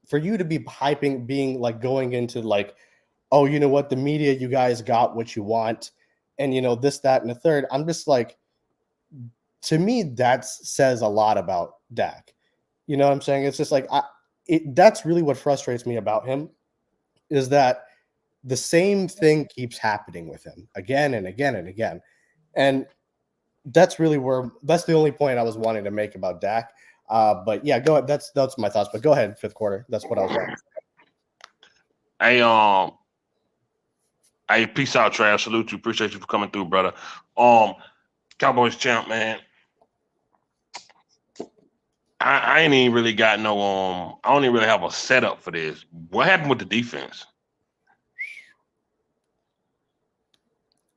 for you to be hyping, being like going into like, oh, you know what, the media, you guys got what you want, and this, that, and the third. I'm just like, to me, that says a lot about Dak. You know what I'm saying? It's just like that's really what frustrates me about him, is that the same thing keeps happening with him again and again and again. And that's really that's the only point I was wanting to make about Dak. But yeah, go ahead. That's my thoughts. But go ahead, fifth quarter. That's what I was saying. Hey, peace out, Trav. Salute you. Appreciate you for coming through, brother. Cowboys champ, man. I ain't even really got no I don't even really have a setup for this. What happened with the defense?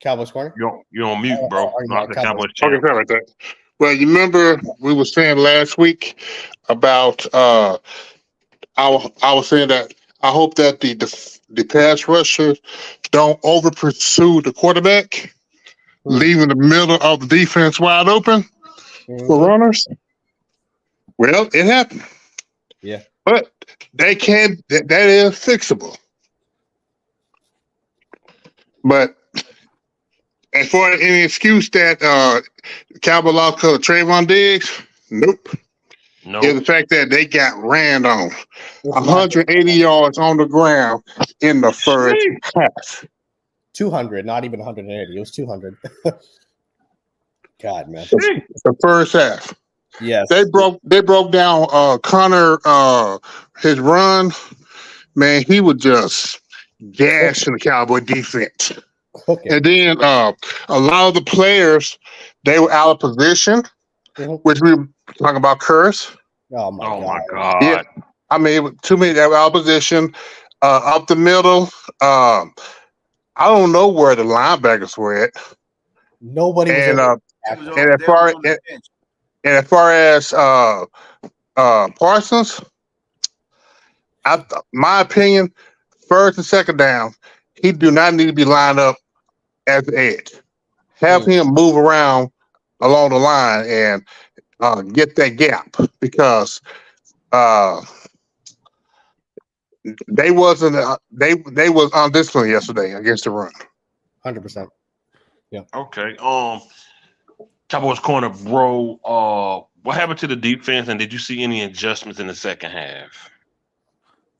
Cowboys corner. You're on mute, bro. Cowboys Okay, sorry about that. Well, you remember we were saying last week about I was saying that I hope that the pass rushers don't over pursue the quarterback, leaving the middle of the defense wide open for runners. Well, it happened. Yeah. But they can't, that is fixable. But as far as any excuse that Cowboy lost because of Trayvon Diggs, nope. It's the fact that they got ran on. 180 yards on the ground in the first half. 200, not even 180. It was 200. God, man. The first half. Yes. They broke down Connor his run. Man, he was just gashing the Cowboy defense. Okay. And then a lot of the players, they were out of position, which we were talking about Curse. Oh my God. Yeah. I mean, too many that were out of position. Up the middle. I don't know where the linebackers were at. Nobody was and as far as Parsons, my opinion, first and second down, he do not need to be lined up as the edge. Have him move around along the line and get that gap, because they wasn't they was undisciplined yesterday against the run. 100%. Yeah. Okay. Cowboys corner, bro. What happened to the defense, and did you see any adjustments in the second half?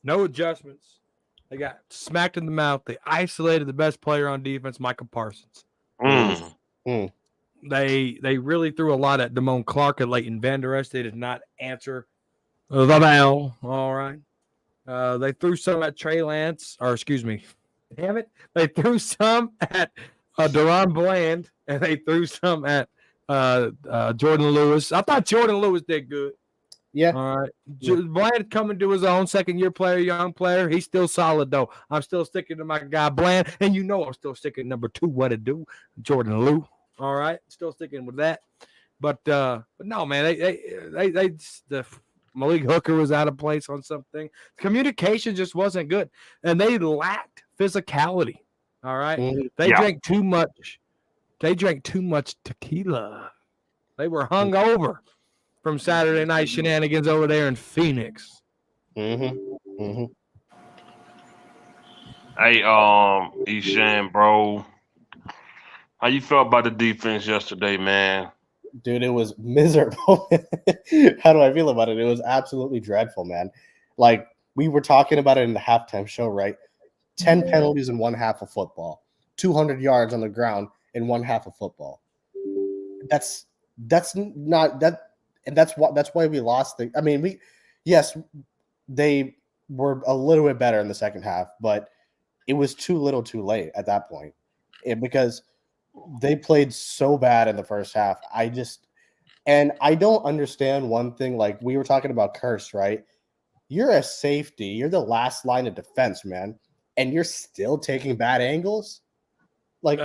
No adjustments. They got smacked in the mouth. They isolated the best player on defense, Michael Parsons. They really threw a lot at Damone Clark and Leighton Vander Esch. They did not answer the bell. All right. They threw some at Trey Lance, or excuse me. Damn it. They threw some at Deron Bland, and they threw some at Jordan Lewis. I thought Jordan Lewis did good. Yeah. All right. Bland coming to his own, second-year player, young player. He's still solid, though. I'm still sticking to my guy, Bland. And you know I'm still sticking number 2, what it do, Jordan Lou. All right. Still sticking with that. But no, man, the Malik Hooker was out of place on something. Communication just wasn't good. And they lacked physicality. All right. They drank too much. They drank too much tequila. They were hung over from Saturday night shenanigans over there in Phoenix. Hey, Eshan, bro, how you felt about the defense yesterday, man? Dude, it was miserable. How do I feel about it? It was absolutely dreadful, man. Like, we were talking about it in the halftime show, right? 10 penalties in one half of football, 200 yards on the ground in one half of football. That's not that. And that's why we lost. They were a little bit better in the second half, but it was too little too late at that point. Because they played so bad in the first half. I don't understand one thing. Like, we were talking about Curse, right? You're a safety. You're the last line of defense, man. And you're still taking bad angles? Like,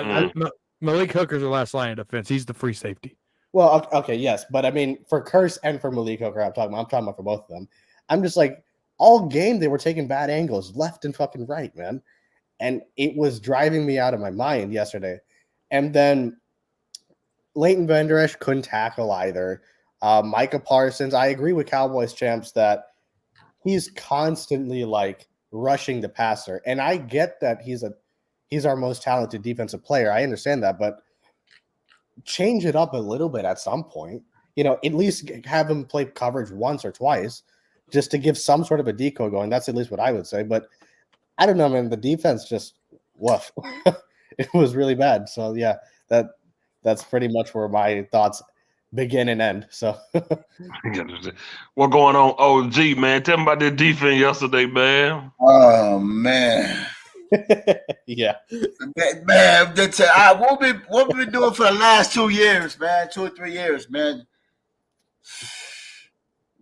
Malik Hooker's the last line of defense. He's the free safety. Well, okay, yes, but I mean, for Curse and for Malik Hooker, I'm talking about for both of them. I'm just like, all game they were taking bad angles, left and fucking right, man, and it was driving me out of my mind yesterday. And then Leighton Vander Esch couldn't tackle either. Micah Parsons, I agree with Cowboys champs that he's constantly like rushing the passer. And I get that he's our most talented defensive player. I understand that, but change it up a little bit at some point. At least have him play coverage once or twice just to give some sort of a decoy going. That's at least what I would say. But I don't know, man. The defense just woof. It was really bad. So yeah, that's pretty much where my thoughts begin and end. So what going on, OG, man? Tell me about that defense yesterday, man. Oh man. Yeah, man. What we been doing for the last 2 years, man? 2 or 3 years, man.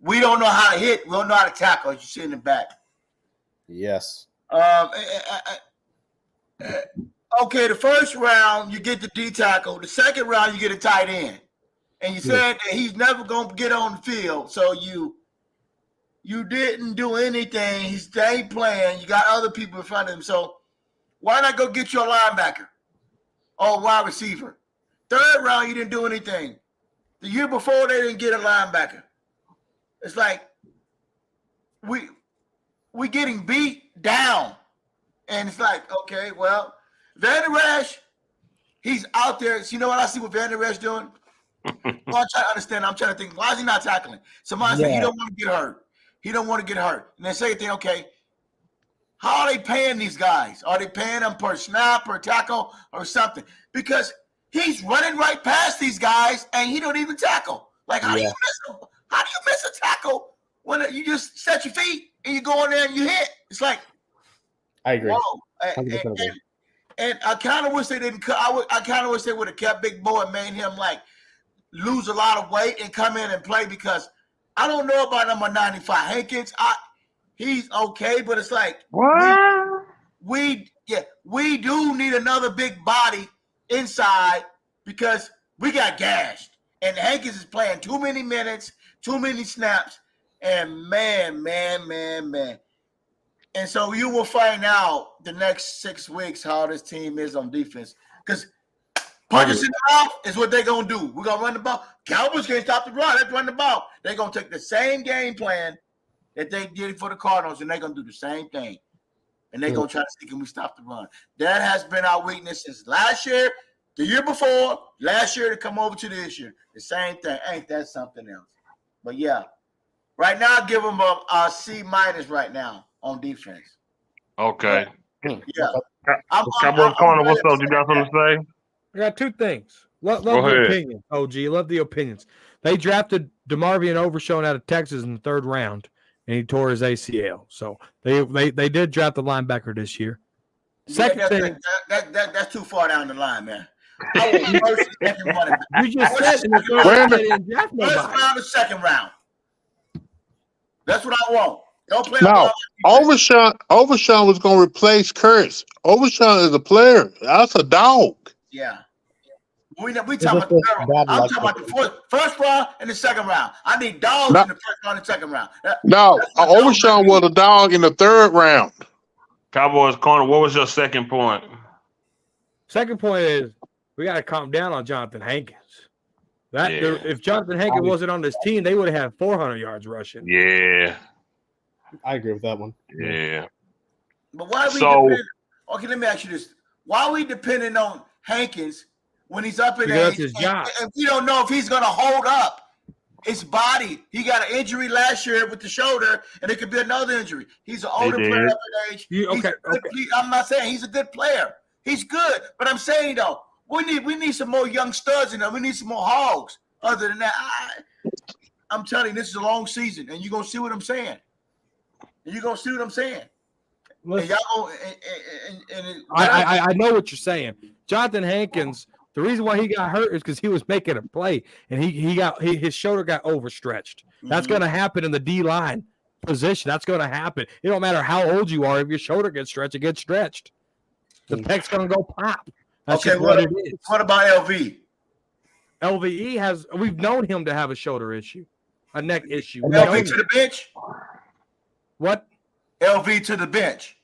We don't know how to hit. We don't know how to tackle. As you see in the back. yes. Okay, the first round you get the D tackle. The second round you get a tight end, and you said that he's never gonna get on the field. So you didn't do anything. He stayed playing. You got other people in front of him. So why not go get your linebacker or wide receiver? Third round you didn't do anything. The year before they didn't get a linebacker. It's like we getting beat down, and it's like, okay, well, Van Der Esch, he's out there. So you know what I see what Van Der Esch doing? Well, I'm trying to understand. I'm trying to think, why is he not tackling? Somebody said he don't want to get hurt. He don't want to get hurt. And then second thing, okay, how are they paying these guys? Are they paying them per snap, per tackle, or something? Because he's running right past these guys, and he don't even tackle. Like, how do you miss a tackle when you just set your feet and you go in there and you hit? It's like, I agree. Whoa. And I kind of wish they didn't cut. I kind of wish they would have kept Big Boy and made him like lose a lot of weight and come in and play, because I don't know about number 95 Hankins. He's okay, but it's like we do need another big body inside, because we got gashed. And Hankins is playing too many minutes, too many snaps, and man. And so you will find out the next 6 weeks how this team is on defense. Because punches in the mouth is what they're going to do. We're going to run the ball. Cowboys can't stop the run. Let's run the ball. They're going to take the same game plan that they did for the Cardinals, and they're going to do the same thing. And they're going to try to see, can we stop the run? That has been our weakness since last year, the year before, last year to come over to this year. The same thing. Ain't that something else? But, yeah. Right now, give them a C- right now on defense. Okay. Yeah. Cowboys Corner, what's up? You got something to say? I got 2 things. Love the opinion, OG. Love the opinions. They drafted DeMarvion Overshown out of Texas in the 3rd round, and he tore his ACL. So they did draft the linebacker this year. Second thing, that's too far down the line, man. I want first and second running back. You just said in the 3rd round they didn't draft nobody. First round or second round. That's what I want. Don't play. No, Overshown was going to replace Curtis. Overshown is a player. That's a dog. Yeah. We talking about the third round. I'm talking about the first round and the second round. I need dogs in the first round and second round. Overshown was a dog in the 3rd round. Cowboys Corner, what was your second point? Second point is we got to calm down on Jonathan Hankins. If Jonathan Hankins wasn't on this team, they would have had 400 yards rushing. Yeah. I agree with that one. Yeah. But why are we depending? Okay, let me ask you this. Why are we depending on Hankins when he's up in age? And we don't know if he's going to hold up his body. He got an injury last year with the shoulder, and it could be another injury. He's an older player up in age. I'm not saying he's a good player. He's good. But I'm saying, though, we need some more young studs in there. We need some more hogs. Other than that, I'm telling you, this is a long season, and you're going to see what I'm saying. I know what you're saying. Jonathan Hankins, the reason why he got hurt is because he was making a play, and his shoulder got overstretched. That's going to happen in the D line position. That's going to happen. It don't matter how old you are. If your shoulder gets stretched, it gets stretched. The pec's going to go pop. That's okay, what it is. What about LV? LVE we've known him to have a shoulder issue, a neck issue. LV to the bench? What? LV to the bench.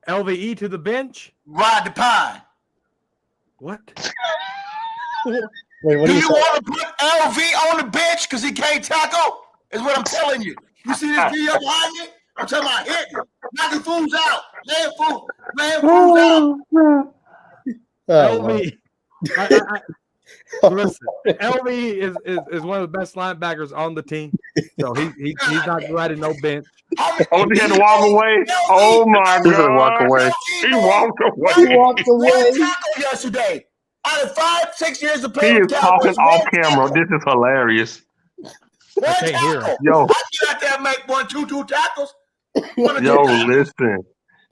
LVE to the bench? Ride the pine. What? Wait, what do you want to put LV on the bench because he can't tackle? Is what I'm telling you. You see this video behind me? I'm talking about hitting. Knocking fools out. Laying fools out. LV. Listen, LV is one of the best linebackers on the team. So he's not riding no bench. Oh, he had to walk away. Oh my He's gonna walk God. away. He walked away. He walked away. One tackle yesterday. Out of 5-6 years of He playing is with Cowboys, talking off one camera. tackle. This is hilarious. One can't hear tackle. him. Yo. I get out there and make two tackles. One or two Yo, tackles. listen.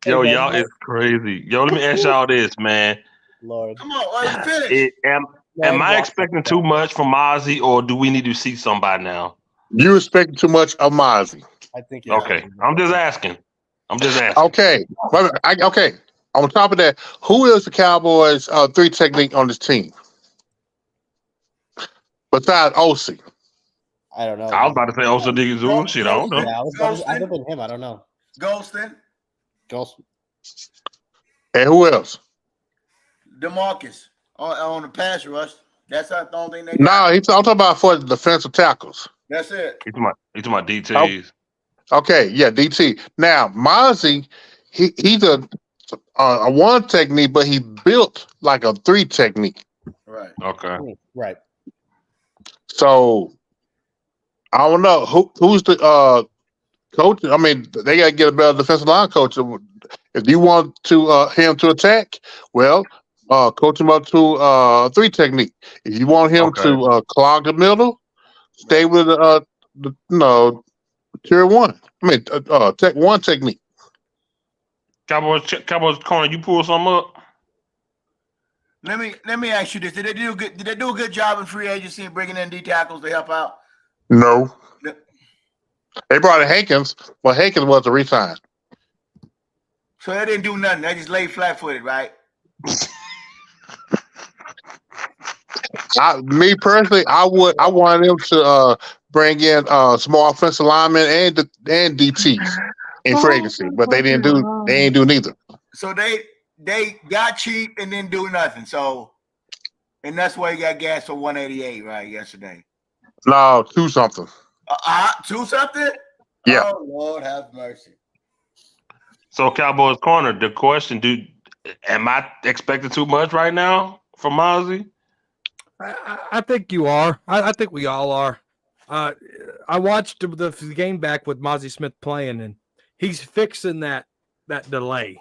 Yo, Hey, man, y'all is crazy. Yo, let me ask y'all this, man. Lord. Come on, are you finished? Am I expecting too much from Mozzie, or do we need to see somebody now? You expecting too much of Mozzie. I think. Okay, I'm just asking. Okay. Okay. On top of that, who is the Cowboys' 3 technique on this team? Besides OC. I don't know. I was about to say Osa Digizoo. Shit, I don't know. Yeah, I was about to, other than him, I don't know. Golston, Ghost. And who else? DeMarcus on the pass rush. That's not the only thing they No, got. I'm talking about for the defensive tackles. That's it. He's my DTs. Okay, yeah, DT. Now, Mozzie, he's a 1 technique, but he built like a 3 technique. Right. Okay. Right. So I don't know who's the coach. I mean, they got to get a better defensive line coach. If you want to him to attack, well, coach him up to 3 technique. If you want him to clog the middle, stay with the tier 1. I mean, tech 1 technique. Cowboys corner, you pull something up? Let me ask you this: Did they do a good job in free agency and bringing in D tackles to help out? No. They brought in Hankins, but Hankins was a resign. So they didn't do nothing. They just laid flat-footed, right? Me personally, I wanted them to bring in small offensive linemen and DTs in free agency, but they ain't do neither. So they got cheap and didn't do nothing. So, and that's why you got gas for 188, right? Yesterday. No, 2 something. 2 something? Yeah. Oh Lord, have mercy. So Cowboys corner, the question: am I expecting too much right now from Mozzie? I think you are. I think we all are. I watched the game back with Mozzie Smith playing, and he's fixing that delay.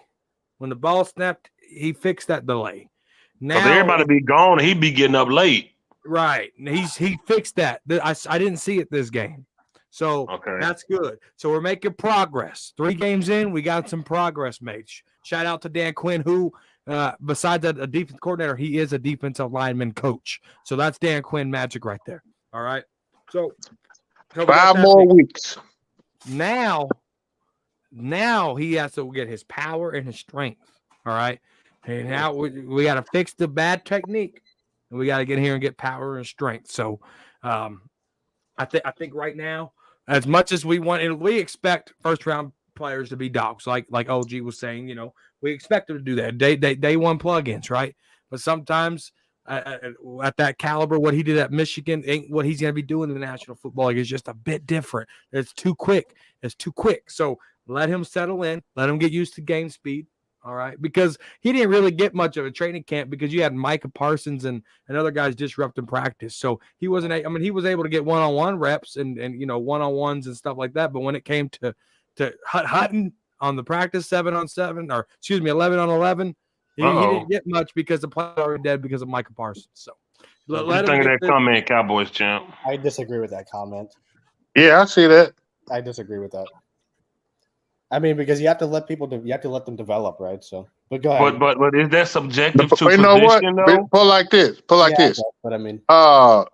When the ball snapped, he fixed that delay. Now everybody be gone, and he'd be getting up late. Right. He fixed that. I didn't see it this game. So that's good. So we're making progress. 3 games in, we got some progress made. Shout out to Dan Quinn, who, besides a defense coordinator, he is a defensive lineman coach. So that's Dan Quinn magic right there. All right. So 5 more weeks. Now he has to get his power and his strength. All right. And now we got to fix the bad technique. And we got to get here and get power and strength. So I think right now, as much as we want, and we expect first round players to be dogs, like OG was saying, we expect them to do that. Day 1 plugins, right? But sometimes at that caliber, what he did at Michigan ain't what he's going to be doing in the National Football League. Is just a bit different. It's too quick. So let him settle in. Let him get used to game speed. All right, because he didn't really get much of a training camp because you had Micah Parsons and other guys disrupting practice. So he wasn't. He was able to get one-on-one reps and one-on-ones and stuff like that. But when it came to Hutton on the practice 7-on-7 or 11-on-11, he didn't get much because the play was already dead because of Micah Parsons. So what do you think of that comment, Cowboys champ? I disagree with that comment. Yeah, I see that. I disagree with that. I mean, because you have to let them develop, right? So, but go ahead. But is that subjective to you know what? though? Put like this. But I mean, the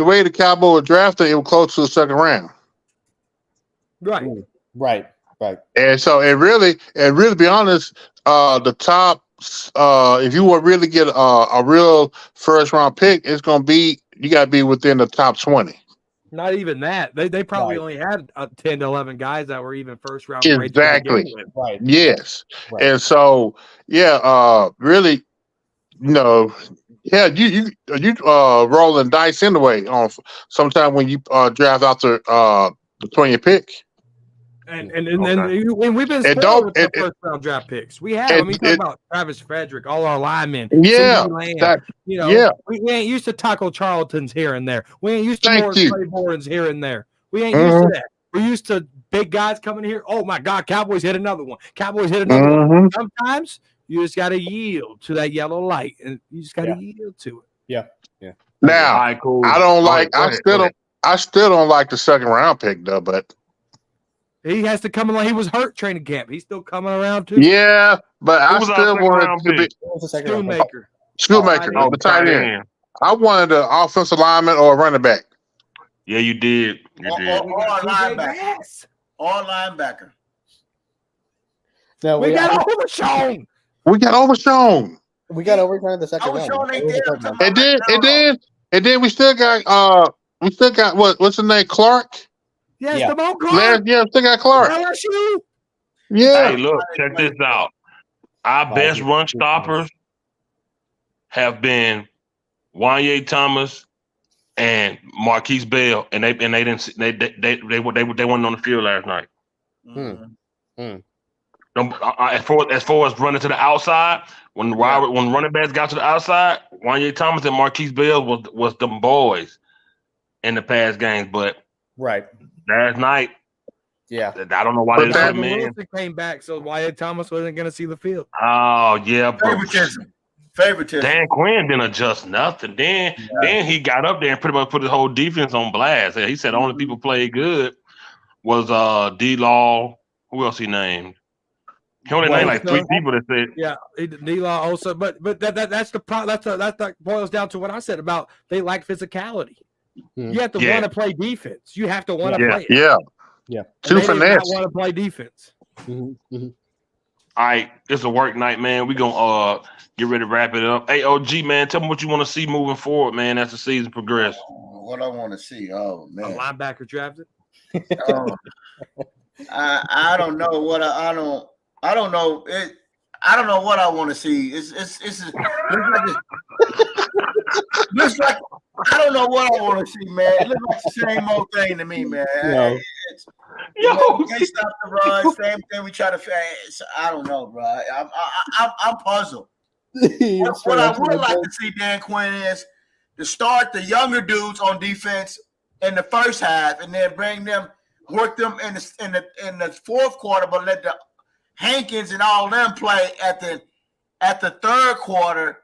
way the Cowboys drafted, it was close to the 2nd round. Right. And so it really, be honest, the top, if you want to really get a real first round pick, it's going to be, you got to be within the top 20. Not even that. They probably only had 10 to 11 guys that were even first round. Exactly. Right. Yes. Right. And so, really, you rolling dice anyway on sometime when you draft out the 20th pick. And we've been spoiled with the first round draft picks. We have. You talk about Travis Frederick, all our linemen. Yeah. We ain't used to Taco Charltons here and there. We ain't used to more Claiborne's here and there. We ain't used to that. We're used to big guys coming here. Oh my God, Cowboys hit another one. One. Sometimes you just got to yield to that yellow light, and you just got to yield to it. Yeah. Now, I don't like. I still don't like the second round pick though. But he has to come along. He was hurt training camp. He's still coming around too. Yeah, but I still wanted to be Schoonmaker. The tight end. I wanted an offensive lineman or a running back. Yeah, you did. Or linebacker. Or linebacker. No, we got overshown. We got overshown in the second round. And then we still got what's the name? Clark? Yes, Damone Clark. Still got Clark. LSU. Yeah. Hey, look, check this out. Our best run stoppers have been Wanye Thomas and Marquise Bell, and they weren't on the field last night. As far as running to the outside, when running backs got to the outside, Wanye Thomas and Marquise Bell was them boys in the past games. But last night, I don't know why they didn't put him in. Wilson came back, so Wyatt Thomas wasn't going to see the field. Oh yeah, favoritism. Dan Quinn didn't adjust nothing. Then he got up there and pretty much put his whole defense on blast. He said the only people played good was D-Law. Who else he named? He only named like 3 people that said D-Law also. But that's the problem. That boils down to what I said about they like physicality. You have to want to play defense. You have to want to play it. Yeah. Too finesse. Want to play defense. All right, it's a work night, man. We're gonna get ready to wrap it up. Hey, OG, man, tell me what you want to see moving forward, man, as the season progresses. What I want to see, oh man, a linebacker drafted. I don't know what I don't know. I don't know what I want to see. Looks like I don't know what I want to see, man. It looks like the same old thing to me, man. They stop the run. Same thing we try to face. I don't know, bro. I'm puzzled. What I would like to see, Dan Quinn, is to start the younger dudes on defense in the first half, and then work them in the fourth quarter, but let the Hankins and all them play at the third quarter,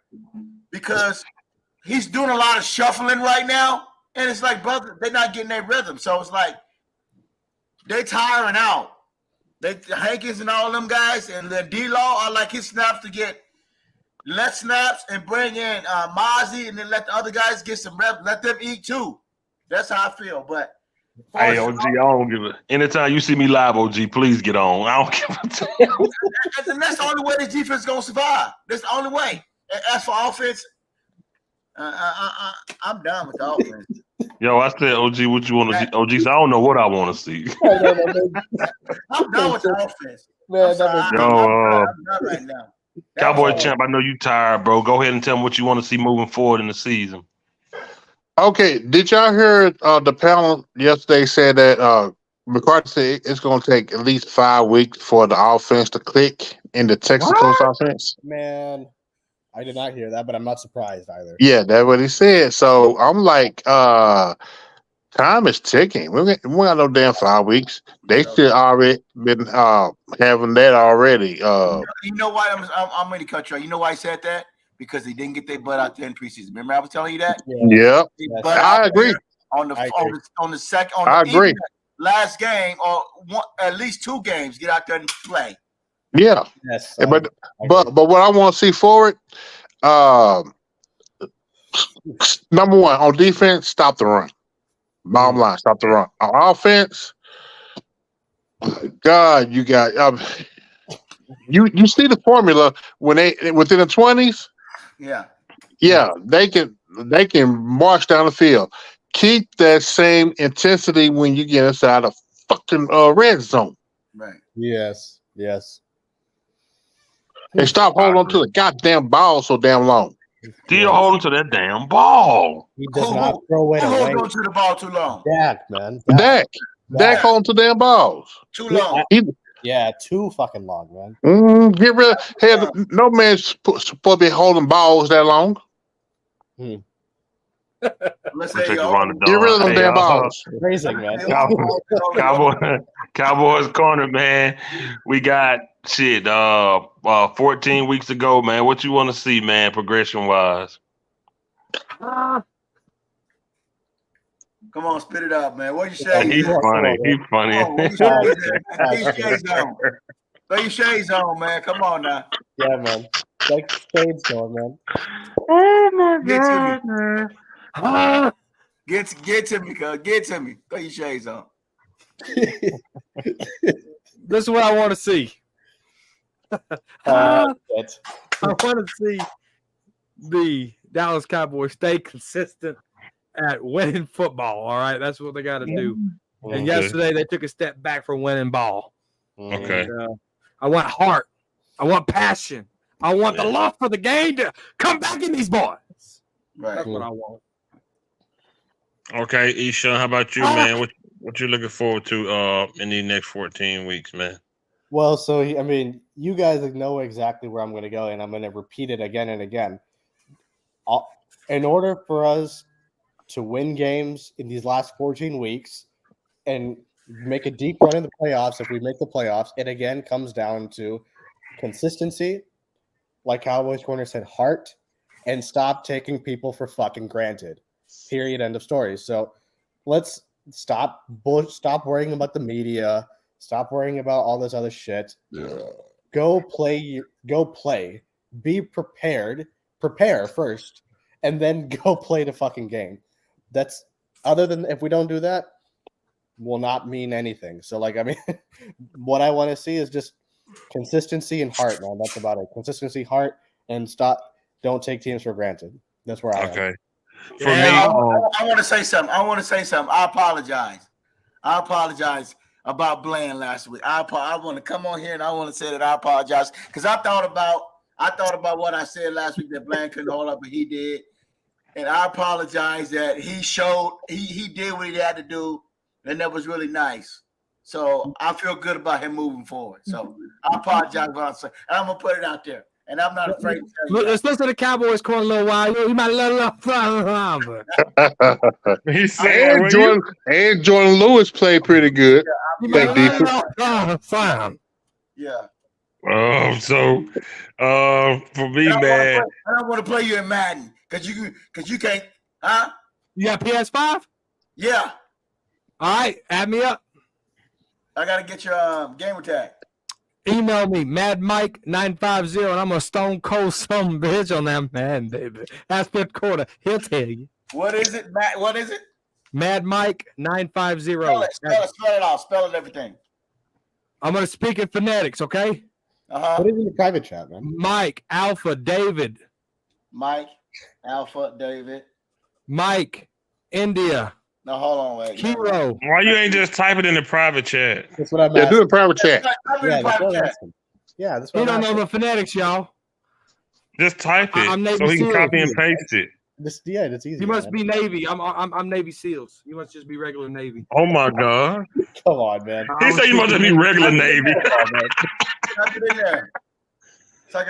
because he's doing a lot of shuffling right now, and it's like, brother, they're not getting their rhythm. So it's like they're tiring out. Hankins and all them guys, and the D-Law, I like his snaps to get less snaps and bring in Mozzie, and then let the other guys get some reps. Let them eat too. That's how I feel. But hey, OG, I don't give a. Anytime you see me live, OG, please get on. I don't give a damn. And that's the only way the defense is gonna survive. That's the only way. And as for offense, I'm done with the offense. Yo, I said, OG, what you want to see? OG said, I don't know what I want to see. I'm done with the offense. I'm done right now. Cowboy champ, I know you tired, bro. Go ahead and tell me what you want to see moving forward in the season. Okay, did y'all hear the panel yesterday said that McCarthy said it's going to take at least 5 weeks for the offense to click in the Texas offense? Man, I did not hear that, but I'm not surprised either. Yeah, that's what he said. So I'm like, time is ticking. We got no damn 5 weeks. They should already been having that already. You know why I'm going to cut you. You know why I said that? Because they didn't get their butt out there in preseason. Remember I was telling you that? Yeah. I agree. On the second, I agree. Last game, or at least 2 games, get out there and play. Yeah. Yes. But what I want to see forward, number one, on defense, stop the run. Bottom line, stop the run. On offense, God, you got you see the formula when they within the 20s. Yeah, they can march down the field. Keep that same intensity when you get inside the fucking red zone. Right. Yes. And stop holding on to the goddamn ball so damn long. Still holding to that damn ball. He does not throw it away. Hold on to the ball too long. Dak, man. Dak. Dak holding too damn balls. Too long. Yeah, too fucking long, man. Get rid of. Hey, no man's supposed to be holding balls that long. Let's We'll say take a y'all. run of Get rid of them Hey, damn balls. Crazy, man. Cowboys corner, man. We got 14 weeks to go, man. What you want to see, man, progression wise? Come on, spit it out, man. What you say? He's funny. He's funny. Throw your shades on, man. Come on now. Yeah, man. Like shades going, man. Oh my God, man. Get to me, cuz. Get to me. Throw your shades on. This is what I want to see. I want to see the Dallas Cowboys stay consistent at winning football. All right, that's what they got to do. And yesterday they took a step back from winning ball. Okay. And, I want heart. I want passion. I want the love for the game to come back in these boys. Right. That's what I want. Okay, Isha, how about you, man? What you looking forward to in the next 14 weeks, man? Well, so I mean, you guys know exactly where I'm going to go, and I'm going to repeat it again and again. In order for us to win games in these last 14 weeks and make a deep run in the playoffs, if we make the playoffs, it again comes down to consistency, like Cowboys Corner said, heart, and stop taking people for fucking granted. Period. End of story. So let's stop worrying about the media. Stop worrying about all this other shit. Yeah. Go play. Be prepared. Prepare first, and then go play the fucking game. That's other than if we don't do that, will not mean anything. So, like, I mean, what I want to see is just consistency and heart, man. That's about it. Consistency, heart, and stop. Don't take teams for granted. That's where I am. For me, I want to say something. I apologize about Bland last week. I want to come on here and I want to say that I apologize because I thought about what I said last week that Bland couldn't hold up, but he did. And I apologize that he did what he had to do, and that was really nice. So I feel good about him moving forward. So I apologize for what I'm saying. And I'm gonna put it out there. And I'm not afraid to tell you. Let's listen to the Cowboys corner a little while. You might let it he said, and Jordan Lewis played pretty good. Yeah. So for me, man, I don't want to play you in Madden because you can't, huh? You got PS5? Yeah. All right, add me up. I gotta get your gamer tag. Email me, MadMike950, and I'm a stone cold some bitch on that man, baby. That's fifth quarter. He'll tell you. What is it, Matt? What is it? MadMike950. Spell it out. Spell it everything. I'm gonna speak in phonetics, okay? Put it in the private chat, man. Mike Alpha David. Mike Alpha David. Mike India. No, hold on, wait. Kiro. Why you ain't just type it in the private chat? That's what I'm asking. Do a private chat. Yeah, that's what he don't know the phonetics, y'all. Just type it so he can copy and paste it. That's easy. He must be Navy. I'm Navy SEALs. You must just be regular Navy. Oh my God! Come on, man. He said you must just be regular Navy. Type it in there. So I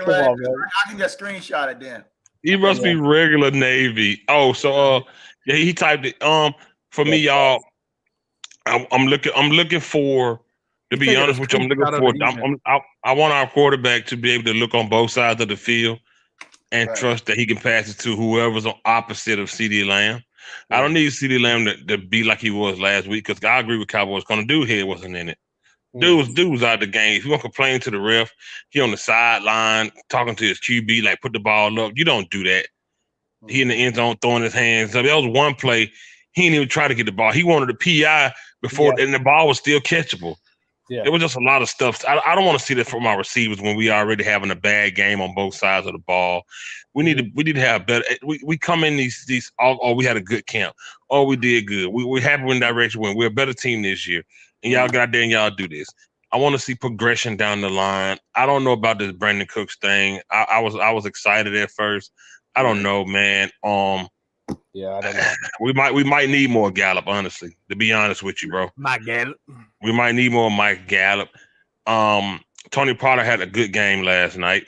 can just screenshot it then. He must be regular Navy. Oh, so yeah, he typed it. For me, y'all, I'm looking for. To be honest with you, I'm looking for. I want our quarterback to be able to look on both sides of the field and trust that he can pass it to whoever's on opposite of CeeDee Lamb. I don't need CeeDee Lamb to be like he was last week because I agree with Cowboys. Gonna do head wasn't in it. Dude was out the game. If you want to complain to the ref, he on the sideline talking to his QB like put the ball up. You don't do that. He in the end zone throwing his hands up. That was one play. He didn't even try to get the ball. He wanted a PI before, and the ball was still catchable. Yeah. It was just a lot of stuff. I don't want to see that from our receivers when we already having a bad game on both sides of the ball. We need to have better. We come in these we had a good camp. Oh, we did good. We're happy in direction when we're a better team this year. And y'all get out there and y'all do this. I want to see progression down the line. I don't know about this Brandon Cooks thing. I was excited at first. I don't know, man. Yeah, I don't know. We might need more Gallup, honestly. To be honest with you, bro. Mike Gallup. We might need more Mike Gallup. Tony Potter had a good game last night.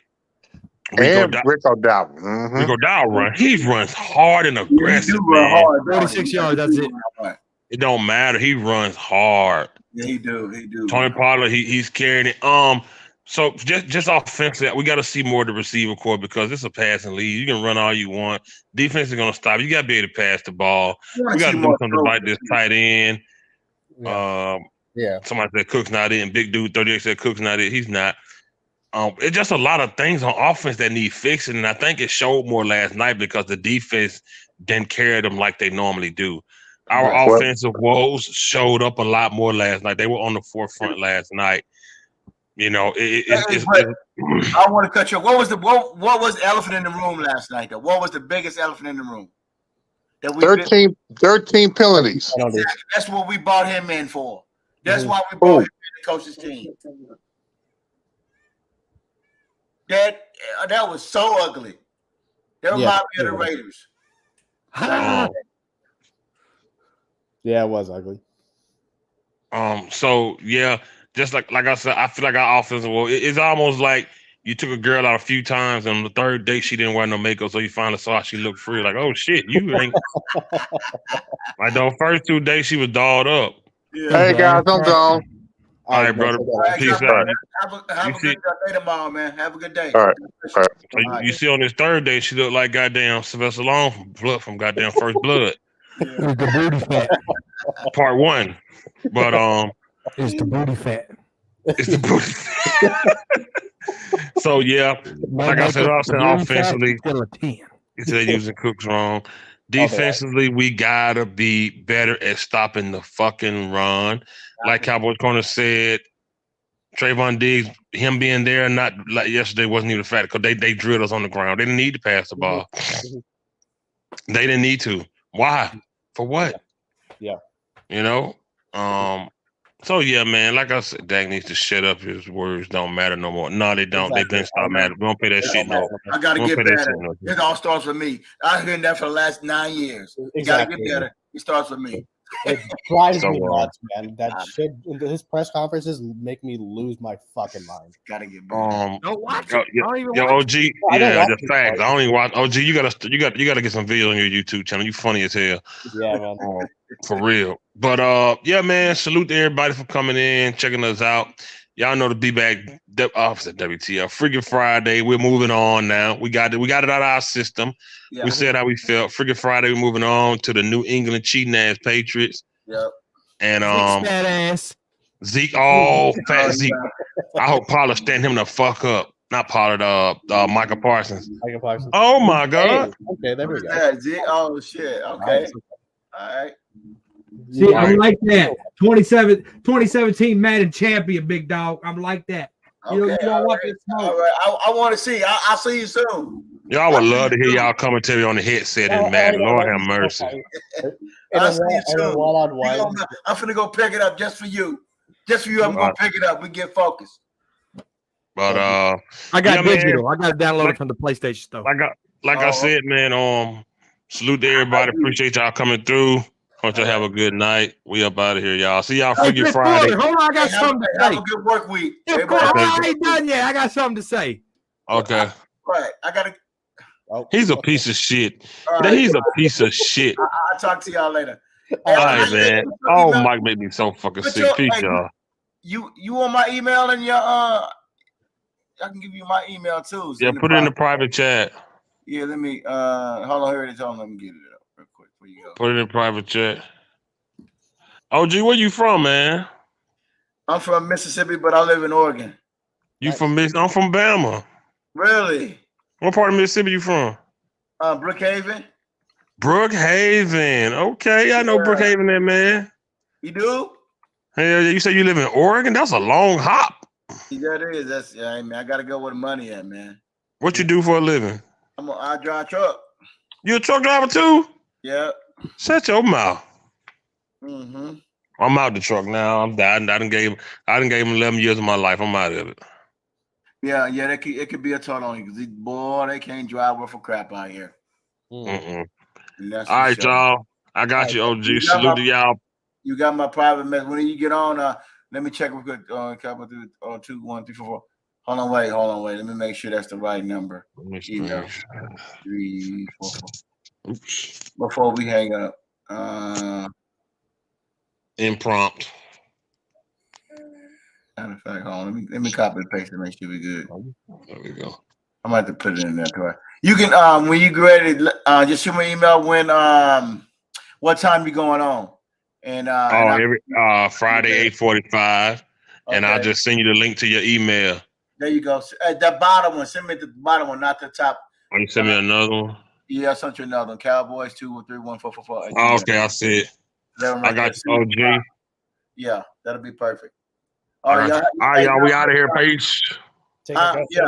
Rico Dowdle. Rico Dowdle run. He runs hard and aggressive, He run man. hard, 46 yards, that's it. It don't matter. He runs hard. Yeah, he do. Tony Pollard, he's carrying it. So just offensively, we got to see more of the receiver core because it's a passing league. You can run all you want. Defense is going to stop. You got to be able to pass the ball. We got to do something like this tight end. Somebody said Cook's not in. Big dude 38 said Cook's not in. He's not. It's just a lot of things on offense that need fixing, and I think it showed more last night because the defense didn't carry them like they normally do. Our offensive woes showed up a lot more last night. They were on the forefront last night. You know, I want to cut you. What was the elephant in the room last night? Though, what was the biggest elephant in the room? That we 13 penalties. Exactly. That's what we brought him in for. That's why we brought him in the coach's team. That was so ugly. That reminded me of the Raiders. Yeah, it was ugly. So yeah, just like I said, I feel like our offensive it's almost like you took a girl out a few times, and on the third date she didn't wear no makeup, so you finally saw she looked free. Like, oh shit, you ain't like the first 2 days she was dolled up. Yeah. Hey guys, I'm gone. All right, brother. Peace out. Have a good day tomorrow, man. Have a good day. All right. So you see on this third day, she looked like goddamn Sylvester Stallone from goddamn First Blood. The booty fat. Part 1. But It's the booty fat. It's the booty fat. So yeah, like I said, offensively, they're using Cooks wrong. Defensively, we gotta be better at stopping the fucking run. Like Cowboys corner said, Trayvon Diggs, him being there, not like yesterday, wasn't even a factor because they drilled us on the ground. They didn't need to pass the ball. They didn't need to. Why? For what? Yeah. You know? So yeah, man, like I said, Dak needs to shut up. His words don't matter no more. No, they don't. Exactly. They didn't stop mattering. We don't pay that shit no. I gotta get better. It all starts with me. I've heard that for the last 9 years. You gotta get better. It starts with me. It drives me nuts, man. That shit. His press conferences make me lose my fucking mind. Gotta get better. Don't watch it. OG. Yeah, the facts. I don't even watch. OG, you gotta get some videos on your YouTube channel. You funny as hell. Yeah, man. For real. But yeah, man. Salute to everybody for coming in, checking us out. Y'all know to be back. Officer WTF. Freaking Friday. We're moving on now. We got it out of our system. Yeah. We said how we felt. Freaking Friday. We're moving on to the New England cheating ass Patriots. Yep. And fat ass Zeke. Fat Zeke. I hope Pollard stand him the fuck up. Not Pollard. Michael Parsons. Michael Parsons. Oh my God. Hey, okay, there we go. Yeah, Zeke. Oh shit. Okay. All right. See, I'm like that. 2017 Madden champion, big dog. I'm like that. You know, you don't want this smoke. All right. I want to see. I'll see you soon. Y'all would love to hear y'all commentary on the headset in Madden. Lord have mercy. I'll see you soon. I'm finna go pick it up just for you. Just for you, I'm gonna pick it up. We get focused. But I got digital. Man, I got to download it from the PlayStation store. I said, man. Salute to everybody. Appreciate y'all coming through. Want y'all have a good night. We up out of here, y'all. See y'all freaking Friday. Hold on, I got something to say. Have a good work week. I ain't done yet. I got something to say. Okay. Right. I gotta. He's a piece of shit. Right. He's a piece of shit. I'll talk to y'all later. All right, man. Oh, Mike made me so fucking sick. Peace, y'all. You want my email and your I can give you my email too. Yeah, put it in the private chat. Yeah, let me hold on, here it is. Let me get it up real quick before you go. Put it in private chat. OG, where you from, man? I'm from Mississippi, but I live in Oregon. You from Mississippi? I'm from Bama. Really? What part of Mississippi you from? Brookhaven. Brookhaven. Okay, I know Brookhaven there, man. You do? Hell yeah, you say you live in Oregon? That's a long hop. Yeah, that is. I mean, I gotta go where the money at, man. What you do for a living? I drive a truck. You a truck driver too? Yeah. Shut your mouth. Mm-hmm. I'm out the truck now. I'm done. I done gave him 11 years of my life. I'm out of it. Yeah. It could be a total on you because they can't drive worth of crap out here. Mm-mm. And that's All for right, sure. y'all. I got you, OG. Salute to y'all. You got my private message. When you get on, let me check real quick. Couple 2 1 3 4 4. Hold on, wait. Let me make sure that's the right number. Let me Email see. 3 4 4. Oops. Before we hang up. Impromptu. Matter of fact, hold on. Let me copy and paste it. Make sure we good. There we go. I might have to put it in there too. You can when you get ready, just shoot me an email when what time you going on. And every Friday 8:45, and I'll Okay. just send you the link to your email. There you go. At that bottom one, send me the bottom one, not the top. Oh, you send me another one? Yeah, I sent you another one. Cowboys 2314444. Oh, okay, I see it. I got you, OG. Yeah, that'll be perfect. All right, y'all. We out of here. Peace. Take care. Yeah.